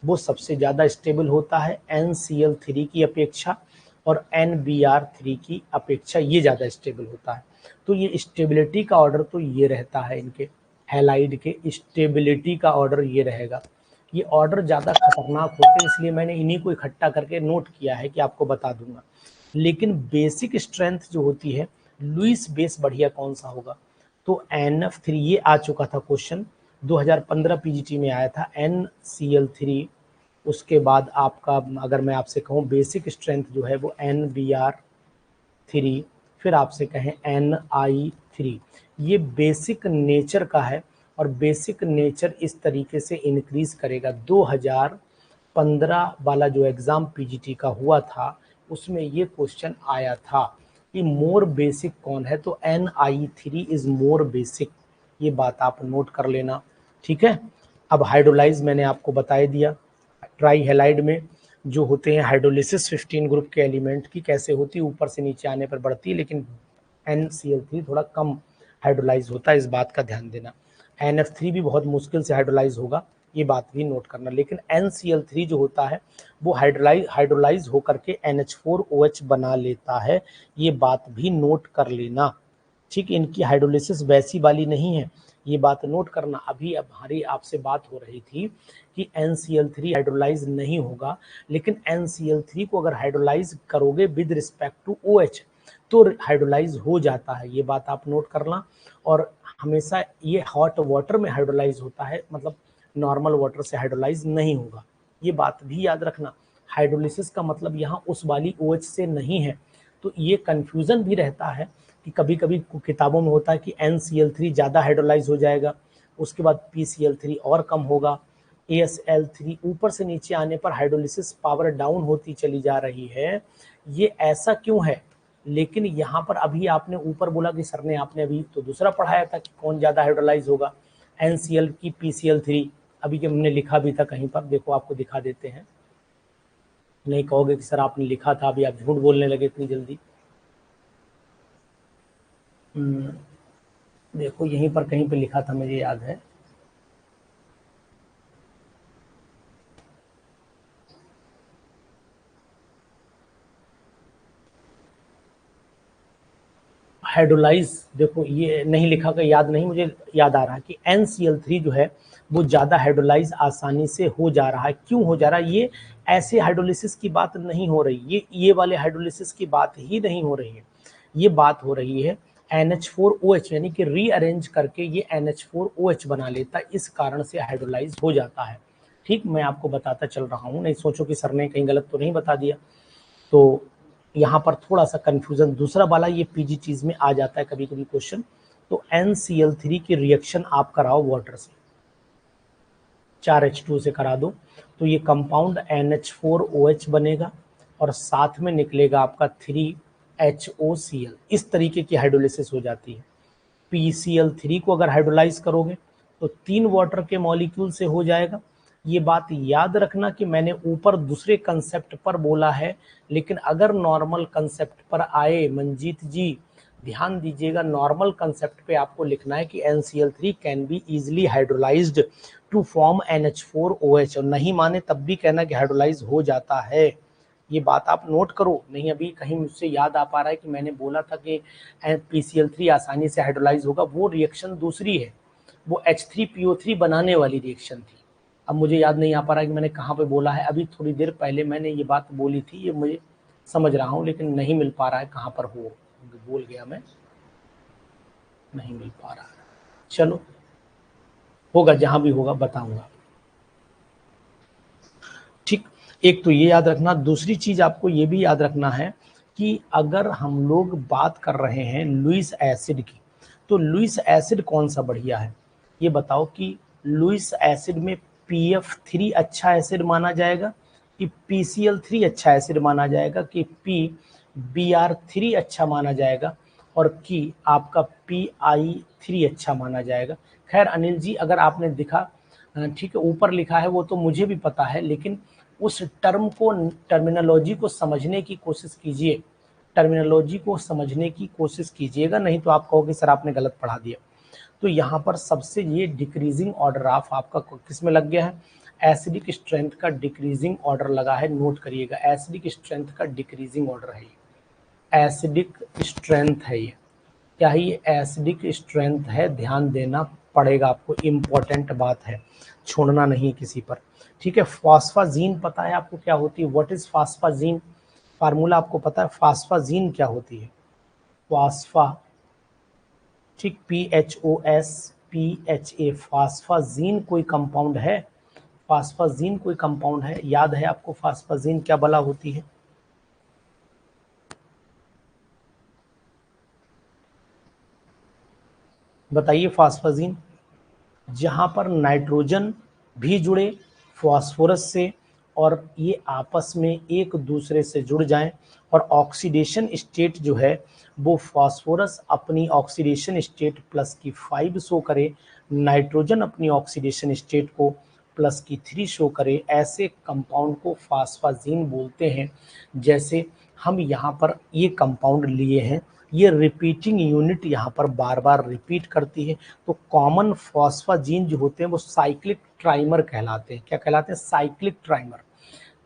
वो सबसे ज़्यादा स्टेबल होता है NCl3 की अपेक्षा और NBr3 की अपेक्षा ये ज़्यादा स्टेबल होता है। तो ये स्टेबिलिटी का ऑर्डर तो ये रहता है, इनके हैलाइड के स्टेबिलिटी का ऑर्डर ये रहेगा। ये ऑर्डर ज़्यादा खतरनाक होते हैं इसलिए मैंने इन्हीं को इकट्ठा करके नोट किया है कि आपको बता दूंगा। लेकिन बेसिक स्ट्रेंथ जो होती है, लुइस बेस बढ़िया कौन सा होगा, तो NF3, ये आ चुका था क्वेश्चन 2015 PGT में आया था, NCl3। उसके बाद आपका अगर मैं आपसे कहूँ बेसिक स्ट्रेंथ जो है वो NBr3, फिर आपसे कहें Ni3, ये बेसिक नेचर का है और बेसिक नेचर इस तरीके से इंक्रीज करेगा। 2015 वाला जो एग्ज़ाम PGT का हुआ था उसमें ये क्वेश्चन आया था कि मोर बेसिक कौन है, तो Ni3 इज़ मोर बेसिक, ये बात आप नोट कर लेना। ठीक है, अब हाइड्रोलाइज मैंने आपको बता दिया, ट्राई हेलाइड में जो होते हैं हाइड्रोलिसिस 15 ग्रुप के एलिमेंट की कैसे होती है, ऊपर से नीचे आने पर बढ़ती है, लेकिन NCl3 थोड़ा कम हाइड्रोलाइज होता है, इस बात का ध्यान देना। NF3 भी बहुत मुश्किल से हाइड्रोलाइज होगा, ये बात भी नोट करना, लेकिन NCl3 जो होता है वो हाइड्रोलाइज होकर के NH4OH बना लेता है, ये बात भी नोट कर लेना। ठीक, इनकी हाइड्रोलिसिस वैसी वाली नहीं है, ये बात नोट करना। अभी अब हमारी आपसे बात हो रही थी कि NCl3 हाइड्रोलाइज नहीं होगा, लेकिन NCl3 को अगर हाइड्रोलाइज करोगे विद रिस्पेक्ट टू OH तो हाइड्रोलाइज हो जाता है, ये बात आप नोट करना। और हमेशा ये हॉट वाटर में हाइड्रोलाइज होता है, मतलब नॉर्मल वाटर से हाइड्रोलाइज नहीं होगा, ये बात भी याद रखना। हाइड्रोलिसिस का मतलब यहाँ उस वाली OH से नहीं है। तो ये कन्फ्यूज़न भी रहता है कि कभी कभी किताबों में होता है कि NCl3 ज़्यादा हाइड्रोलाइज हो जाएगा, उसके बाद PCl3 और कम होगा, ASL3 ऊपर से नीचे आने पर हाइड्रोलिसिस पावर डाउन होती चली जा रही है। ये ऐसा क्यों है? लेकिन यहाँ पर अभी आपने ऊपर बोला कि सर ने आपने अभी तो दूसरा पढ़ाया था कि कौन ज़्यादा हाइड्रोलाइज होगा, NCl की PCl3। अभी कि हमने लिखा भी था कहीं पर, देखो आपको दिखा देते हैं, नहीं कहोगे कि सर आपने लिखा था, अभी आप झूठ बोलने लगे इतनी जल्दी। देखो यहीं पर कहीं पे लिखा था, मुझे याद है। हाइड्रोलाइज, देखो ये नहीं लिखा का याद नहीं, मुझे याद आ रहा है कि NCl3 जो है वो ज़्यादा हाइड्रोलाइज आसानी से हो जा रहा है। क्यों हो जा रहा है? ये ऐसे हाइड्रोलिसिस की बात नहीं हो रही, ये वाले हाइड्रोलिसिस की बात ही नहीं हो रही है। ये बात हो रही है NH4OH, यानी कि रीअरेंज करके ये NH4OH बना लेता है, इस कारण से हाइड्रोलाइज हो जाता है। ठीक, मैं आपको बताता चल रहा हूँ, नहीं सोचो कि सर ने कहीं गलत तो नहीं बता दिया। तो यहाँ पर थोड़ा सा कंफ्यूजन दूसरा वाला ये पीजी चीज में आ जाता है कभी कभी क्वेश्चन। तो NCl3 की रिएक्शन आप कराओ वाटर से, 4H2 से करा दो, तो ये कंपाउंड NH4OH बनेगा और साथ में निकलेगा आपका 3HOCl। इस तरीके की हाइड्रोलिसिस हो जाती है। PCl3 को अगर हाइड्रोलाइज करोगे तो 3 वाटर के मॉलिक्यूल से हो जाएगा। ये बात याद रखना कि मैंने ऊपर दूसरे कंसेप्ट पर बोला है, लेकिन अगर नॉर्मल कंसेप्ट पर आए, मंजीत जी ध्यान दीजिएगा, नॉर्मल कंसेप्ट पे आपको लिखना है कि NCl3 can be easily hydrolysed to form NH4OH, और नहीं माने तब भी कहना कि हाइड्रोलाइज हो जाता है। ये बात आप नोट करो, नहीं अभी कहीं मुझसे याद आ पा रहा है कि मैंने बोला था कि PCl3 आसानी से हाइड्रोलाइज होगा, वो रिएक्शन दूसरी है, वो H3PO3 बनाने वाली रिएक्शन थी। अब मुझे याद नहीं आ पा रहा है कि मैंने कहाँ पे बोला है, अभी थोड़ी देर पहले मैंने ये बात बोली थी, ये मुझे समझ रहा हूँ, लेकिन नहीं मिल पा रहा है कहाँ पर हो, बोल गया मैं, नहीं मिल पा रहा है। चलो होगा, जहाँ भी होगा बताऊंगा। ठीक, एक तो ये याद रखना, दूसरी चीज आपको ये भी याद रखना है कि अगर हम लोग बात कर रहे हैं लुईस एसिड की, तो लुईस एसिड कौन सा बढ़िया है ये बताओ कि लुईस एसिड में PF3 अच्छा एसिड माना जाएगा कि PCl3 अच्छा एसिड माना जाएगा कि PBr3 अच्छा माना जाएगा और कि आपका PI3 अच्छा माना जाएगा। खैर अनिल जी, अगर आपने दिखा, ठीक है ऊपर लिखा है वो तो मुझे भी पता है, लेकिन उस टर्म को, टर्मिनोलॉजी को समझने की कोशिश कीजिए, टर्मिनोलॉजी को समझने की कोशिश कीजिएगा, नहीं तो आप कहोगे सर आपने गलत पढ़ा दिया। तो यहाँ पर सबसे ये डिक्रीजिंग ऑर्डर ऑफ आपका किस में लग गया है, एसिडिक स्ट्रेंथ का डिक्रीजिंग ऑर्डर लगा है, नोट करिएगा, एसिडिक स्ट्रेंथ का डिक्रीजिंग ऑर्डर है ये, एसिडिक स्ट्रेंथ है ये, क्या है ये, एसिडिक स्ट्रेंथ है, ध्यान देना पड़ेगा आपको, इम्पोर्टेंट बात है, छोड़ना नहीं किसी पर। ठीक है, फॉस्फाजीन पता है आपको क्या होती है, व्हाट इज फॉस्फाजीन, फार्मूला आपको पता है फॉस्फाजीन क्या होती है, फॉस्फा, ठीक, PHOSPHA, फॉस्फाजीन कोई कंपाउंड है, फॉस्फाजीन कोई कंपाउंड है, याद है आपको फॉस्फाजीन क्या बला होती है, बताइए। फॉस्फाजीन जहाँ पर नाइट्रोजन भी जुड़े फॉस्फोरस से और ये आपस में एक दूसरे से जुड़ जाएं और ऑक्सीडेशन स्टेट जो है वो फॉस्फोरस अपनी ऑक्सीडेशन स्टेट +5 शो करे, नाइट्रोजन अपनी ऑक्सीडेशन स्टेट को +3 शो करे, ऐसे कंपाउंड को फॉस्फाजीन बोलते हैं। जैसे हम यहाँ पर ये कंपाउंड लिए हैं, ये रिपीटिंग यूनिट यहाँ पर बार बार रिपीट करती है, तो कॉमन फॉस्फाजीन जो होते हैं वो साइक्लिक ट्राइमर कहलाते हैं, क्या कहलाते हैं, साइक्लिक ट्राइमर।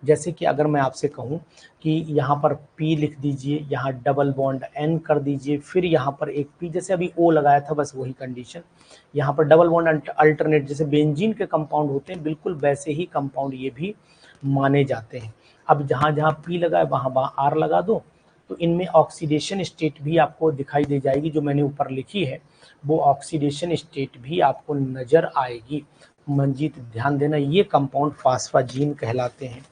जैसे कि अगर मैं आपसे कहूं कि यहाँ पर P लिख दीजिए, यहाँ डबल बॉन्ड N कर दीजिए, फिर यहाँ पर एक P, जैसे अभी O लगाया था बस वही कंडीशन, यहाँ पर डबल बॉन्ड अल्टरनेट, जैसे बेंजीन के कंपाउंड होते हैं बिल्कुल वैसे ही कंपाउंड ये भी माने जाते हैं। अब जहाँ जहाँ P लगा है वहाँ वहाँ R लगा दो, तो इनमें ऑक्सीडेशन स्टेट भी आपको दिखाई दे जाएगी, जो मैंने ऊपर लिखी है वो ऑक्सीडेशन स्टेट भी आपको नजर आएगी। मंजीत ध्यान देना, ये कंपाउंड फास्फाजीन कहलाते हैं।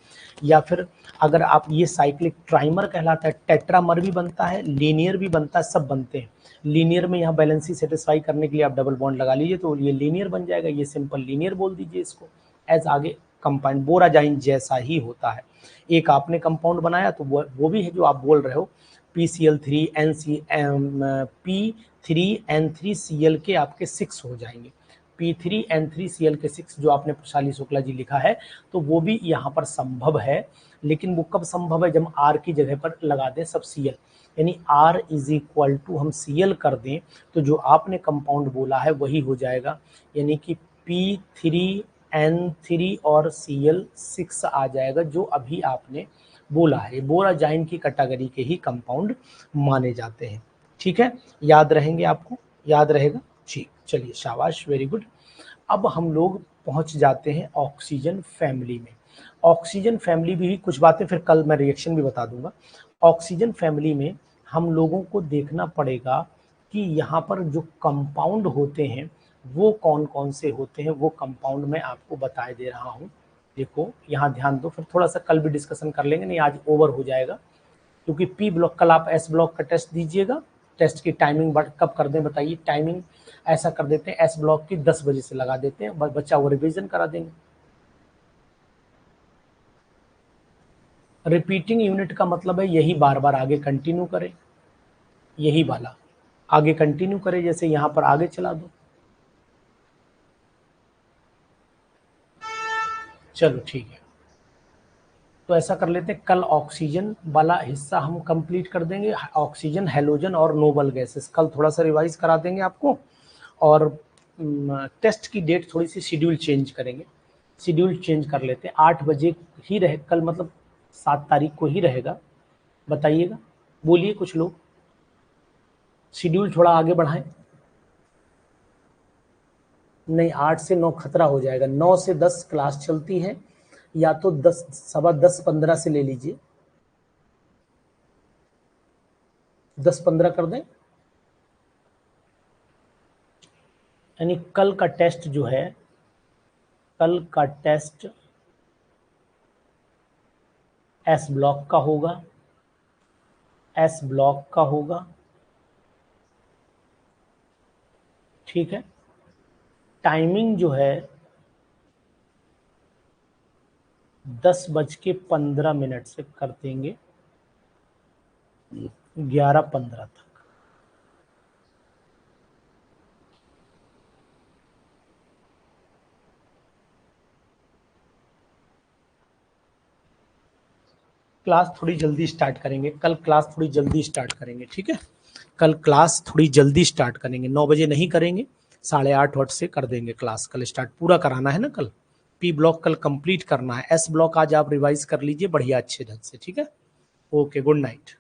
या फिर अगर आप, ये साइक्लिक ट्राइमर कहलाता है, टेट्रामर भी बनता है, लीनियर भी बनता है, सब बनते हैं। लीनियर में यहाँ बैलेंसी सेटिस्फाई करने के लिए आप डबल बॉन्ड लगा लीजिए तो ये लीनियर बन जाएगा, ये सिंपल लीनियर बोल दीजिए इसको। एज आगे कंपाउंड बोराजाइन जैसा ही होता है। एक आपने कंपाउंड बनाया तो वो भी है जो आप बोल रहे हो, P3N3Cl के आपके 6 हो जाएंगे, P3N3Cl के 6 जो आपने प्रशाली शुक्ला जी लिखा है, तो वो भी यहाँ पर संभव है। लेकिन वो कब संभव है, जब R की जगह पर लगा दें सब Cl, यानी R = हम Cl कर दें तो जो आपने कंपाउंड बोला है वही हो जाएगा, यानी कि P3N3 और Cl6 आ जाएगा, जो अभी आपने बोला है। बोराजाइन की कैटेगरी के ही कंपाउंड माने जाते हैं। ठीक है, याद रहेंगे, आपको याद रहेगा। ठीक, चलिए शाबाश, वेरी गुड। अब हम लोग पहुंच जाते हैं ऑक्सीजन फैमिली में। ऑक्सीजन फैमिली भी कुछ बातें फिर कल मैं रिएक्शन भी बता दूंगा। ऑक्सीजन फैमिली में हम लोगों को देखना पड़ेगा कि यहाँ पर जो कंपाउंड होते हैं वो कौन कौन से होते हैं, वो कंपाउंड मैं आपको बता दे रहा हूँ। देखो यहाँ ध्यान दो, फिर थोड़ा सा कल भी डिस्कशन कर लेंगे, नहीं आज ओवर हो जाएगा, क्योंकि P ब्लॉक, कल आप S ब्लॉक का टेस्ट दीजिएगा। टेस्ट की टाइमिंग कब कर दें बताइए, टाइमिंग ऐसा कर देते हैं S ब्लॉक की 10 बजे से लगा देते हैं, बच्चा वो रिवीजन करा देंगे। रिपीटिंग यूनिट का मतलब है यही बार बार आगे कंटिन्यू करें, यही वाला आगे कंटिन्यू करें, जैसे यहाँ पर आगे चला दो। चलो ठीक है, तो ऐसा कर लेते हैं, कल ऑक्सीजन वाला हिस्सा हम कंप्लीट कर देंगे, ऑक्सीजन, हेलोजन और नोबल गैसेस कल थोड़ा सा रिवाइज करा देंगे आपको। और टेस्ट की डेट थोड़ी सी शेड्यूल चेंज करेंगे, शेड्यूल चेंज कर लेते हैं, 8 बजे ही रहे कल, मतलब 7 तारीख को ही रहेगा, बताइएगा, बोलिए कुछ लोग, शेड्यूल थोड़ा आगे बढ़ाएं। नहीं, 8 से 9 खतरा हो जाएगा, 9 से 10 क्लास चलती है, या तो 10, 10:15 से ले लीजिए, 10:15 कर दें, यानी कल का टेस्ट जो है, कल का टेस्ट S ब्लॉक का होगा, S ब्लॉक का होगा, ठीक है। टाइमिंग जो है 10:15 से कर देंगे 11:15 तक। क्लास थोड़ी जल्दी स्टार्ट करेंगे कल, क्लास थोड़ी जल्दी स्टार्ट करेंगे, ठीक है। कल क्लास थोड़ी जल्दी स्टार्ट करेंगे, 9 बजे नहीं करेंगे, 8:30 से कर देंगे क्लास कल स्टार्ट, पूरा कराना है ना कल, P ब्लॉक कल कंप्लीट करना है, S ब्लॉक आज आप रिवाइज कर लीजिए बढ़िया अच्छे ढंग से, ठीक है। Okay, good night.